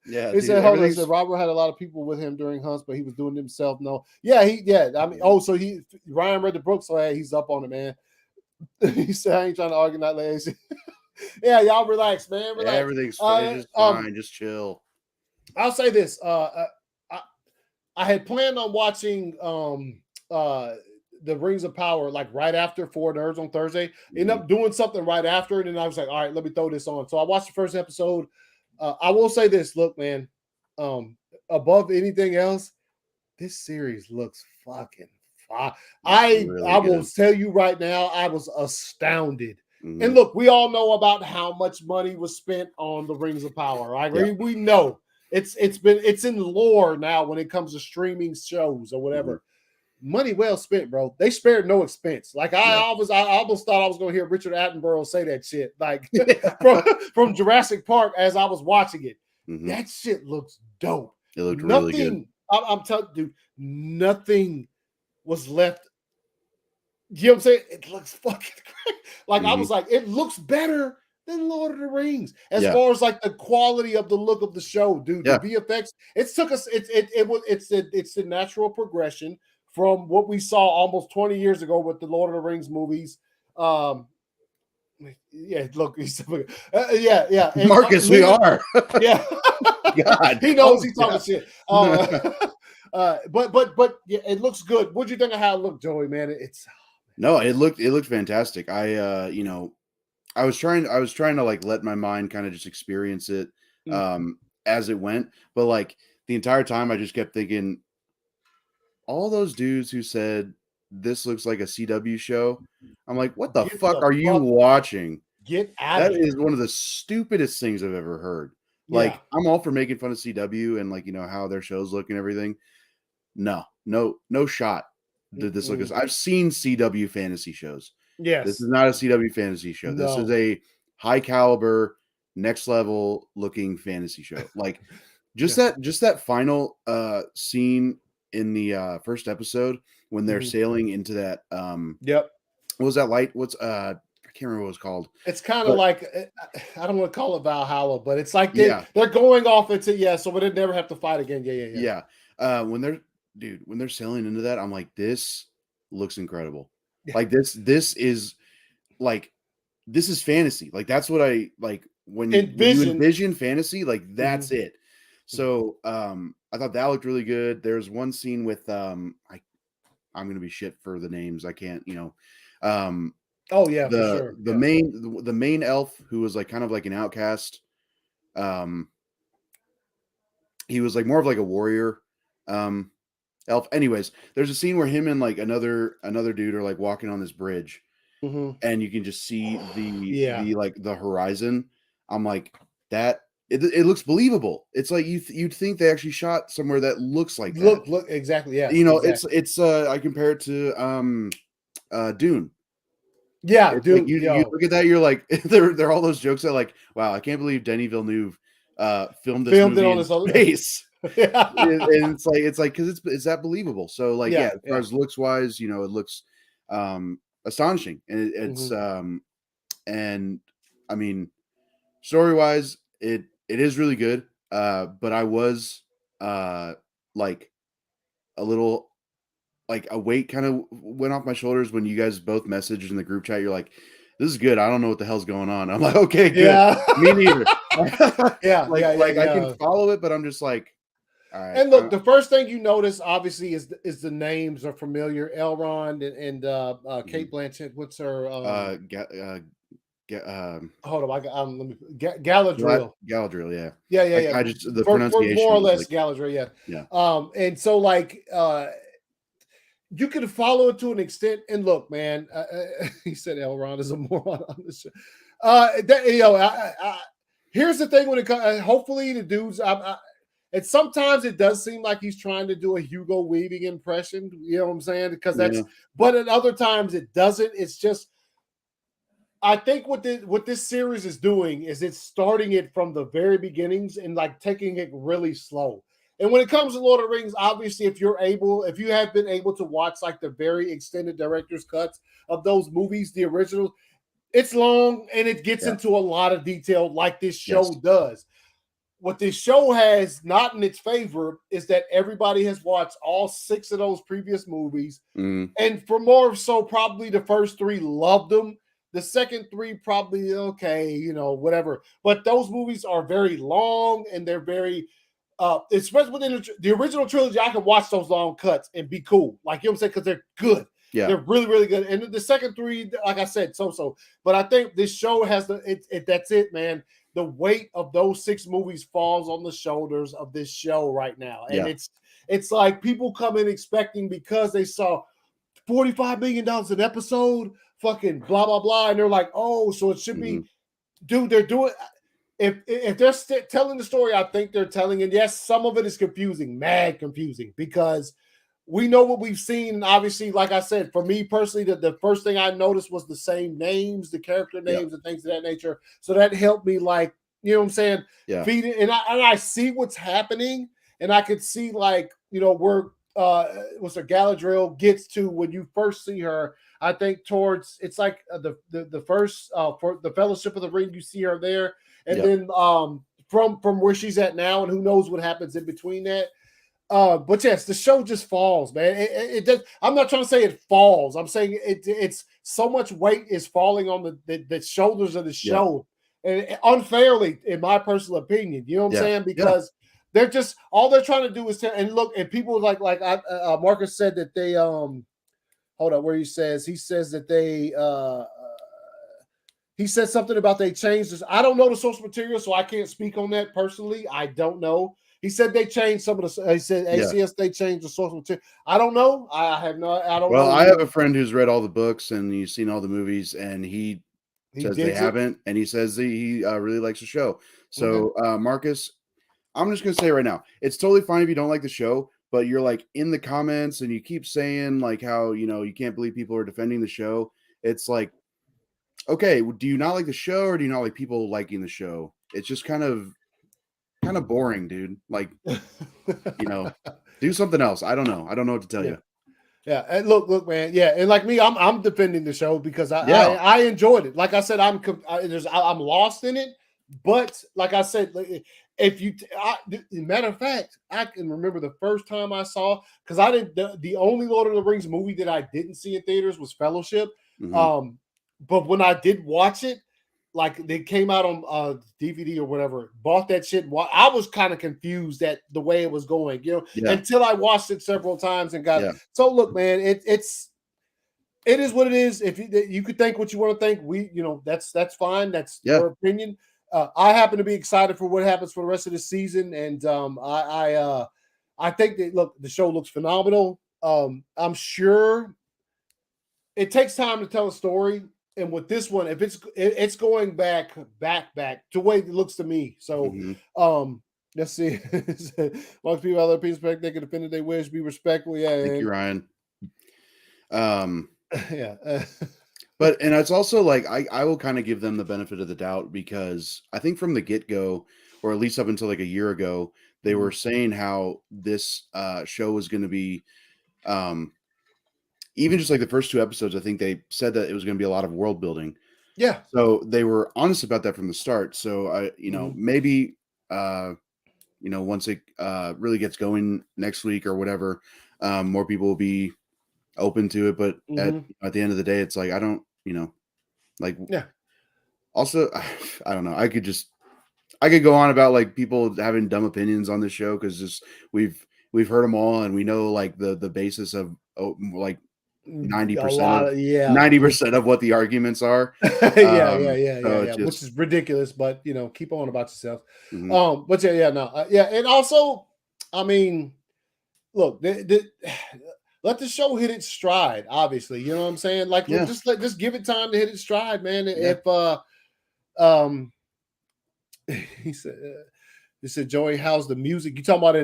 Yeah, he said, "Hold on." He said Robert had a lot of people with him during hunts, but he was doing it himself. No, I mean, so Ryan read the book, so he's up on it, man. He said, "I ain't trying to argue that lazy." Yeah, y'all relax, man. Relax. Yeah, everything's just fine. Just chill. I'll say this: I had planned on watching the Rings of Power like right after 4 Nerds on Thursday. Ended up doing something right after, and then I was like, all right, let me throw this on. So I watched the first episode. I will say this: look, man, above anything else, this series looks fucking fire. I will tell you right now, I was astounded. And look, we all know about how much money was spent on the Rings of Power, right? Yeah. We know it's in lore now when it comes to streaming shows or whatever. Money well spent, bro. They spared no expense. Like I almost thought I was going to hear Richard Attenborough say that shit, like from Jurassic Park as I was watching it. That shit looks dope. It looked really good. I'm telling you, dude, nothing was left You know what I'm saying? It looks fucking great. Like I Mm-hmm. was like, it looks better than Lord of the Rings as Yeah. far as like the quality of the look of the show, dude. The Yeah. VFX, it took us. It's the natural progression from what we saw almost 20 years ago with the Lord of the Rings movies. Um, yeah, look, yeah, and Marcus, we are. yeah, God, he knows he's talking shit. But yeah, it looks good. What do you think of how it looked, Joey? Man, it's No, it looked fantastic. I was trying to like let my mind kind of just experience it as it went, but like the entire time I just kept thinking, all those dudes who said this looks like a CW show, I'm like, what the get fuck the are you fuck watching? get out That of is here. one of the stupidest things I've ever heard. Yeah. Like, I'm all for making fun of CW and like, how their shows look and everything. No shot did this look as I've seen CW fantasy shows. This Yes. is not a CW fantasy show. This is No. a high caliber, next level looking fantasy show. Like Yeah. just that final scene in the first episode when they're sailing into that Yep. what was that light? What's I can't remember what it was called. It's kind of But like I don't want to call it Valhalla, but it's like yeah, they're going off into so we didn't never have to fight again. Yeah. yeah. When they're sailing into that, I'm like, this looks incredible. Yeah. Like this is like this is fantasy. Like that's what I like when you envision fantasy, like that's it. So I thought that looked really good. There's one scene with I'm gonna be shit for the names. I can't, Oh yeah, for sure. the main elf who was like kind of like an outcast. He was like more of like a warrior elf. Anyways, there's a scene where him and like another dude are like walking on this bridge, and you can just see the like the horizon. I'm like, that it looks believable. It's like you'd think they actually shot somewhere that looks like that. Look exactly. Yeah, exactly. It's I compare it to Dune. Yeah, It's dude. like you look at that, you're like, they're all those jokes that like, wow, I can't believe Denis Villeneuve filmed this Filmed it movie on in this other. space. Yeah. And it's like because it's that believable. So like Yeah, as far as looks wise, it looks astonishing, and it's and I mean story wise, it is really good. But I was like a little like a weight kind of went off my shoulders when you guys both messaged in the group chat. You're like, this is good. I don't know what the hell's going on. I'm like, okay, good. Yeah. Me neither. Yeah. I can follow it, but I'm just like, all right. And look, the first thing you notice, obviously, is the names are familiar. Elrond and Kate Blanchett. What's her? Hold on, let me Galadriel. Galadriel, Yeah. I just the For pronunciation more or was less like, Galadriel. yeah. And so like you can follow it to an extent. And look, man, he said Elrond is a moron on the show. Here's the thing when it comes. Hopefully, the dudes. And sometimes it does seem like he's trying to do a Hugo Weaving impression. You know what I'm saying? Because that's. But at other times it doesn't. It's just. I think what this series is doing is it's starting it from the very beginnings and like taking it really slow. And when it comes to Lord of the Rings, obviously, if you have been able to watch like the very extended director's cuts of those movies, the original, it's long and it gets into a lot of detail like this show does. What this show has not in its favor is that everybody has watched all 6 of those previous movies. And for more so, probably the first 3 loved them. The second 3 probably okay, whatever. But those movies are very long and they're very especially within the original trilogy. I can watch those long cuts and be cool. Like, you know what I'm saying? Because they're good. Yeah. They're really, really good. And the second 3, like I said, so. But I think this show has that's it, man. The weight of those 6 movies falls on the shoulders of this show right now. And it's like people come in expecting because they saw $45 million an episode, fucking blah, blah, blah. And they're like, oh, so it should be, dude, they're doing, if they're telling the story, I think they're telling, and yes, some of it is confusing, mad confusing, because we know what we've seen. Obviously, like I said, for me personally, the first thing I noticed was the same names, the character names, and things of that nature. So that helped me, like, you know what I'm saying? Yeah. Feed it, and I see what's happening, and I could see, like, where what's her Galadriel gets to when you first see her. I think towards it's like the first for the Fellowship of the Ring. You see her there, and then from where she's at now, and who knows what happens in between that. But yes, the show just falls, man. It does. I'm not trying to say it falls. I'm saying it's so much weight is falling on the shoulders of the show, and unfairly, in my personal opinion. You know what I'm saying? Because they're just all they're trying to do is and look, and people like Marcus said that they hold up where he says that they he said something about they changed this. I don't know the source material, so I can't speak on that personally. I don't know. He said they changed some of the. He said ACS they changed the source material. I don't know. I have no. I don't know. Well, I have a friend who's read all the books and he's seen all the movies, and he says they haven't, and he says he really likes the show. So, Marcus, I'm just gonna say right now, it's totally fine if you don't like the show, but you're like in the comments and you keep saying like how you can't believe people are defending the show. It's like, okay, do you not like the show, or do you not like people liking the show? It's just kind of boring, dude. Like, do something else. I don't know. I don't know what to tell you. Yeah, and look, man. Yeah, and like me, I'm defending the show because I enjoyed it. Like I said, I'm lost in it. But like I said, if you, matter of fact, I can remember the first time I saw because I didn't. The only Lord of the Rings movie that I didn't see in theaters was Fellowship. Mm-hmm. But when I did watch it, like they came out on DVD or whatever, bought that shit. I was kind of confused at the way it was going, until I watched it several times and got it. So look, man, it is what it is. If you could think what you want to think, that's fine. That's your opinion. I happen to be excited for what happens for the rest of the season, and I think that the show looks phenomenal. I'm sure it takes time to tell a story. And with this one, if it's going back to the way it looks to me. So, let's see. Most people have other opinions, they can defend it they wish, be respectful. Yeah. Thank you, Ryan. Yeah. But and it's also like I will kind of give them the benefit of the doubt because I think from the get-go, or at least up until like a year ago, they were saying how this show was going to be even just like the first 2 episodes, I think they said that it was going to be a lot of world building. Yeah. So they were honest about that from the start. So maybe once it really gets going next week or whatever, more people will be open to it. But at the end of the day, it's like I don't, Also, I don't know. I could go on about like people having dumb opinions on this show because just we've heard them all and we know like the basis of like 90% of what the arguments are. Yeah. Which is ridiculous, but keep on about yourself. But and also, I mean, look, let the show hit its stride. Obviously, you know what I'm saying. Like, just give it time to hit its stride, man. If he said, Joey, how's the music? You talking about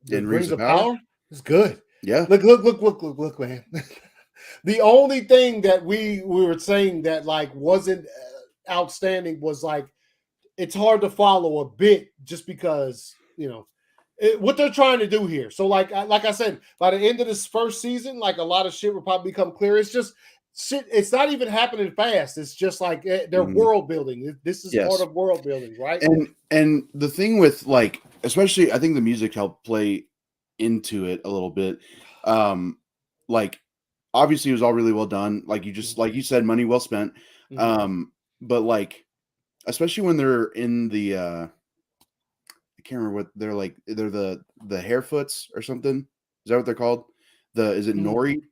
in Rings of Power? It's good. Yeah. Look, man. The only thing that we were saying that like wasn't outstanding was like it's hard to follow a bit just because what they're trying to do here. So like I said, by the end of this first season, like a lot of shit will probably become clear. It's just shit. It's not even happening fast. It's just like they're world building. This is part of world building, right? And the thing with like, especially, I think the music helped play into it a little bit. Like obviously it was all really well done. Like you said, money well spent. But like, especially when they're in the I can't remember what they're like. They're the Harefoots or something. Is that what they're called? Is it Nori?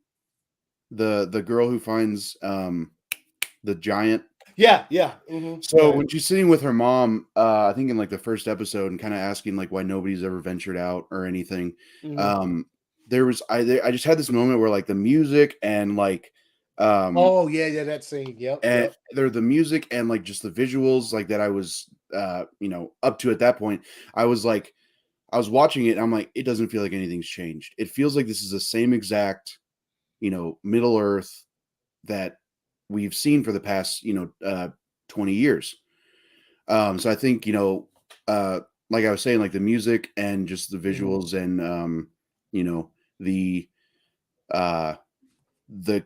The girl who finds the giant. Yeah. So when she's sitting with her mom, I think in like the first episode, and kind of asking like why nobody's ever ventured out or anything, there was I just had this moment where like the music and like that scene, and they're the music and like just the visuals like that I was up to at that point. I was watching it and I'm like, it doesn't feel like anything's changed. It feels like this is the same exact Middle Earth that we've seen for the past 20 years. So I think like I was saying, like the music and just the Mm-hmm. visuals and you know, uh the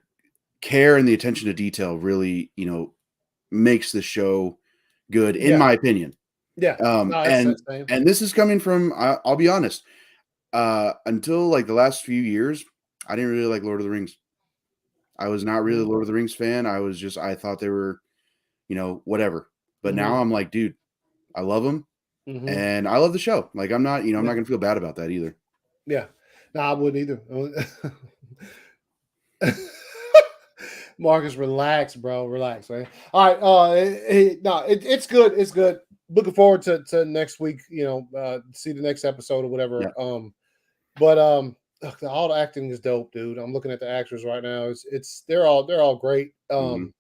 care and the attention to detail really, makes the show good in Yeah, my opinion. yeah. No, it's the And same. this is coming from I'll be honest, until like the last few years, I didn't really like Lord of the Rings. I was not really a Mm-hmm. Lord of the Rings fan. I thought they were, whatever. But now Mm-hmm. I'm like, dude, I love them Mm-hmm. and I love the show. Like I'm not, I'm Yeah, not gonna feel bad about that either. yeah. No, I wouldn't either. Marcus, relax, bro. Relax, man. All right. No, it's good. It's good. Looking forward to next week. See the next episode or whatever. Yeah. But ugh, all the acting is dope, dude. I'm looking at the actors right now. It's they're all great. Mhm.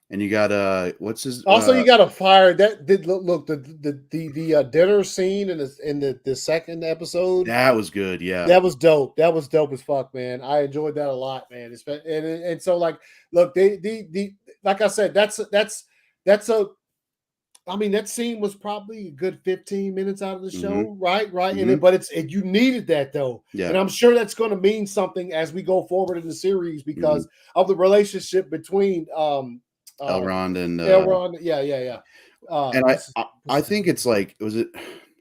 And you got what's his Also, you got to fire that. Did look the dinner scene in the second episode. that was good, yeah. That was dope. That was dope as fuck, man. I enjoyed that a lot, man. And so like, look, the like I said, that's a. I mean, that scene was probably a good 15 minutes out of the Mhm. show, right? Right. And Mhm. but you needed that though, Yeah. and I'm sure that's going to mean something as we go forward in the series Mhm. because of the relationship between Elrond Elrond. Yeah, yeah, yeah. and What's I his think name? it's like was it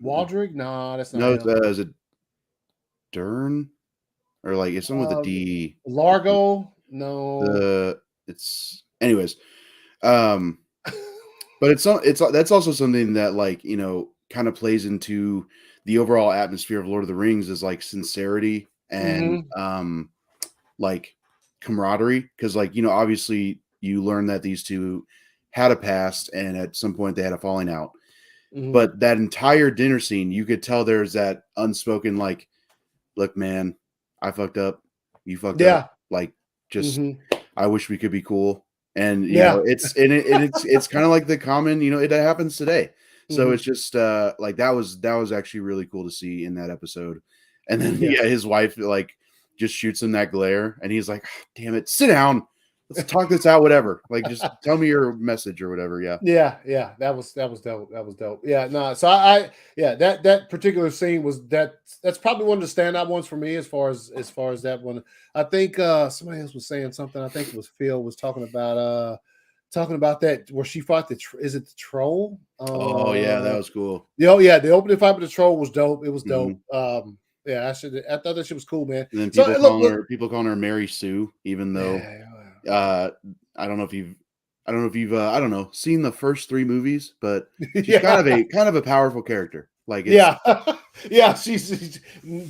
Waldrick? Nah, that's not no, him. is it Dern? Or like it's something with a Uh, D. Largo? No. The it's anyways. Um but it's that's also something that like, kind of plays into the overall atmosphere of Lord of the Rings is like sincerity and Mm-hmm. like camaraderie because like, obviously you learn that these two had a past and at some point they had a falling out. Mm-hmm. But that entire dinner scene, you could tell there's that unspoken like, look, man, I fucked up. You fucked up. Yeah. Like, just Mm-hmm. I wish we could be cool. And Yeah. it's kind of like the common, it happens today. So Mm-hmm. it's just like that was actually really cool to see in that episode. And then Yeah. yeah, his wife like just shoots him that glare, and he's like, "Ah, damn it, sit down. Let's talk this out. Whatever. Like, just tell me your message or whatever." Yeah. Yeah, yeah, that was dope. That was dope. Yeah, no. So yeah, that particular scene that's probably one of the standout ones for me as far as that one. I think somebody else was saying something. I think it was Phil was talking about that where she fought is it the troll? Oh yeah, that was cool. Yeah, the opening fight with the troll was dope. It was dope. Mhm. Yeah, I thought that shit was cool, man. And then So look, people calling her Mary Sue, even though yeah, uh I don't know if you've I don't know, seen the first 3 movies, but she's yeah. kind of a powerful character. Like it's Yeah, yeah, she's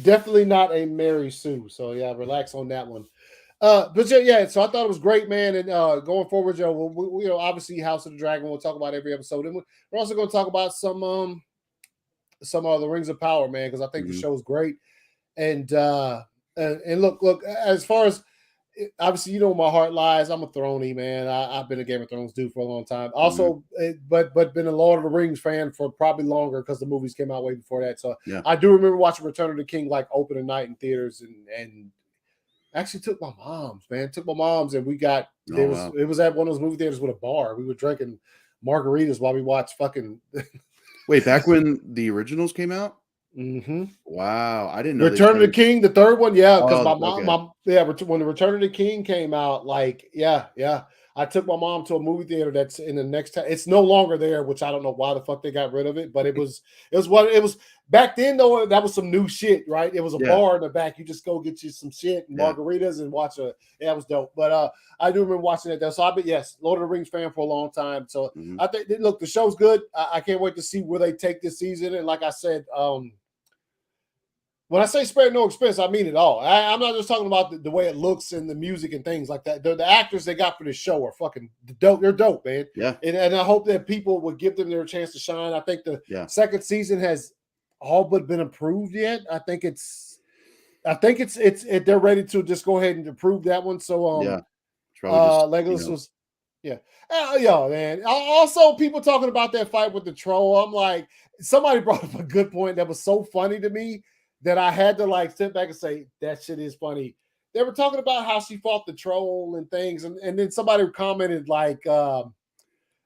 definitely not a Mary Sue. So yeah, relax on that one. But yeah, so I thought it was great, man. And going forward, Joe, obviously House of the Dragon. We'll talk about every episode, and we're also going to talk about some of the Rings of Power, man, because I think the mhm, show's great. And and look, as far as obviously, my heart lies. I'm a Throny man. I've been a Game of Thrones dude for a long time. mhm, Also, but been a Lord of the Rings fan for probably longer because the movies came out way before that. So yeah. I do remember watching Return of the King like opening night in theaters, and actually took my mom's, man. Took my mom's, and we got Oh, there was wow. it was at one of those movie theaters with a bar. We were drinking margaritas while we watched fucking. Wait, back when the originals came out? hmm Wow, I didn't know they Return of the started. King, the third one, yeah, because Oh, my mom, okay. when the Return of the King came out, like, yeah, I took my mom to a movie theater that's in the next town. It's no longer there, which I don't know why the fuck they got rid of it, but it was back then though. That was some new shit, right? It was a Yeah. bar in the back. You just go get you some shit and Yeah. margaritas and watch yeah, it was dope. But I do remember watching it though. So I've been yes, Lord of the Rings fan for a long time. So Mhm. I think look, the show's good. I can't wait to see where they take this season. And like I said, when I say spare no expense, I mean it all. I'm not just talking about the way it looks and the music and things like that. The actors they got for this show are fucking dope. They're dope, man. Yeah. And I hope that people would give them their chance to shine. I think the Yeah. second season has all but been approved yet. I think it's they're ready to just go ahead and approve that one. So Yeah. It's probably just, Legolas was yeah. Yeah, man. Also, people talking about that fight with the troll. I'm like, somebody brought up a good point that was so funny to me that I had to like sit back and say, that shit is funny. They were talking about how she fought the troll and things, and then somebody commented like,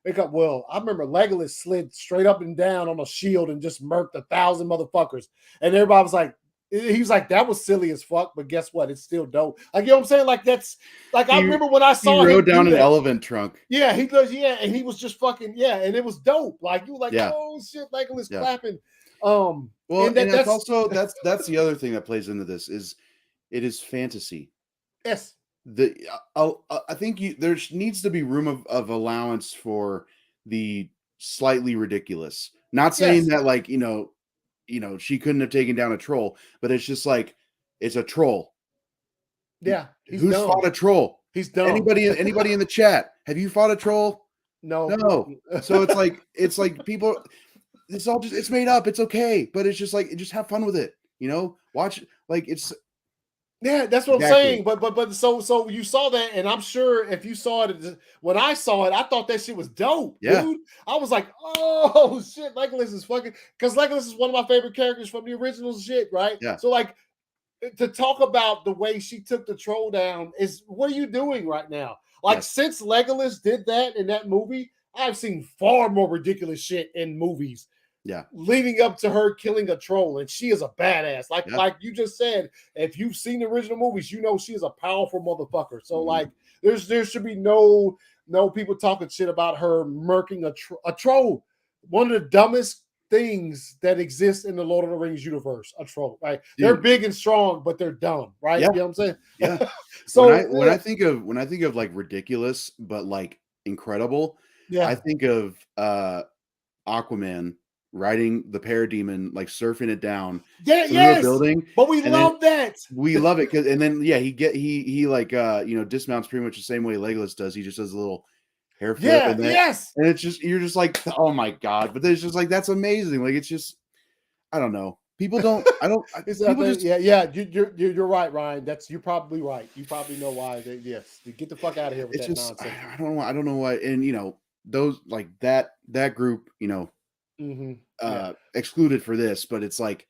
Wake up. Well, I remember Legolas slid straight up and down on a shield and just murked 1,000 motherfuckers. And everybody was like, he was like, that was silly as fuck, but guess what? It's still dope. Like, you know what I'm saying? Like, that's like, I remember when I saw him. He rode down an elephant trunk. Yeah, he does. Yeah, and he was just fucking, yeah, and it was dope. Like, you were like, yeah. oh shit, Legolas clapping. Well, and that's also that's the other thing that plays into this is it is fantasy. Yes. I think there needs to be room of allowance for the slightly ridiculous. Not saying that like she couldn't have taken down a troll, but it's just like it's a troll. Yeah, who's dumb. Fought a troll? He's dumb. Anybody in the chat? Have you fought a troll? No. So it's like people. It's all it's made up. It's okay, but it's just like just have fun with it. Watch like it's. Yeah, that's what I'm saying. But so you saw that, and I'm sure if you saw it when I saw it, I thought that shit was dope, dude. I was like, oh shit, Legolas is fucking because Legolas is one of my favorite characters from the original shit, right? Yeah. So like to talk about the way she took the troll down is what are you doing right now? Like since Legolas did that in that movie, I've seen far more ridiculous shit in movies. Yeah, leading up to her killing a troll, and she is a badass. Like you just said, if you've seen the original movies, you know she is a powerful motherfucker. So like, there should be no people talking shit about her murking a troll. One of the dumbest things that exists in the Lord of the Rings universe, a troll. Right? Dude. They're big and strong, but they're dumb. Right? Yeah. You know what I'm saying? Yeah. So when I think of like ridiculous but like incredible, I think of Aquaman riding the parademon, like surfing it down through a building. But we love that. We love it because, and then he like dismounts pretty much the same way Legolas does. He just does a little hair flip, and it's just you're just like, oh my god! But it's just like that's amazing. Like it's just, I don't know. People don't. I don't. People just You're right, Ryan. You're probably right. You probably know why. Get the fuck out of here with that nonsense. I don't know why. And those like that group, excluded for this, but it's like,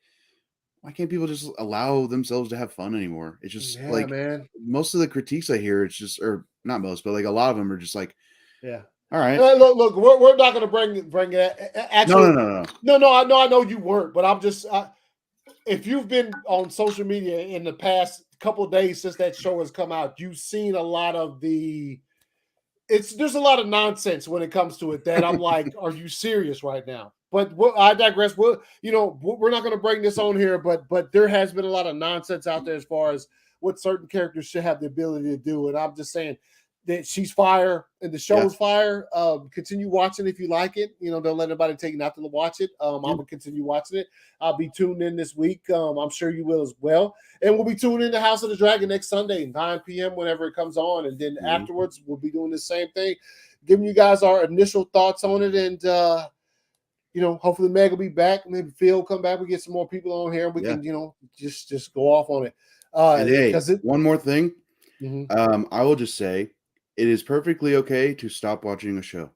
why can't people just allow themselves to have fun anymore? It's just man. Most of the critiques I hear, it's just, or not most, but like a lot of them are just like, all right. Look, we're not going to bring it. Actually, no. I know you weren't, but I'm just, if you've been on social media in the past couple of days since that show has come out, you've seen a lot of there's a lot of nonsense when it comes to it that I'm like, are you serious right now? But I digress. We're not going to bring this on here, but there has been a lot of nonsense out there as far as what certain characters should have the ability to do. And I'm just saying that she's fire and the show's fire. Continue watching if you like it. Don't let anybody take you not to watch it. I'm going to continue watching it. I'll be tuned in this week. I'm sure you will as well. And we'll be tuned in to House of the Dragon next Sunday, 9 p.m. whenever it comes on. And then afterwards, we'll be doing the same thing, giving you guys our initial thoughts on it. And, hopefully Meg will be back. Maybe Phil will come back. We get some more people on here. And we can, just go off on it. And hey, one more thing. I will just say it is perfectly okay to stop watching a show.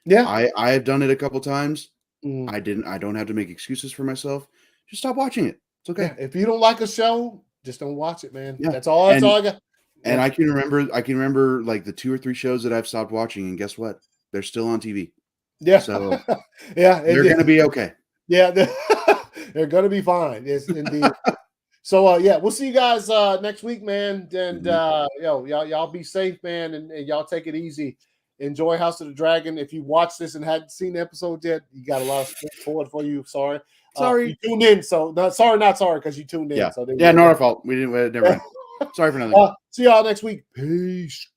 Yeah. I have done it a couple times. I don't have to make excuses for myself. Just stop watching it. It's okay. Yeah, if you don't like a show, just don't watch it, man. Yeah. That's all I got. And I can remember like the 2 or 3 shows that I've stopped watching, and guess what? They're still on TV. Yeah. So they're going to be okay. Yeah, they're going to be fine. Yes, indeed. So we'll see you guys next week, man. And y'all be safe, man, and y'all take it easy. Enjoy House of the Dragon. If you watch this and hadn't seen the episode yet, you got a lot of stuff forward for you. Sorry. You tuned in. So not sorry, because you tuned in. Yeah. So not our fault. We didn't. Never mind. Sorry for nothing. See y'all next week. Peace.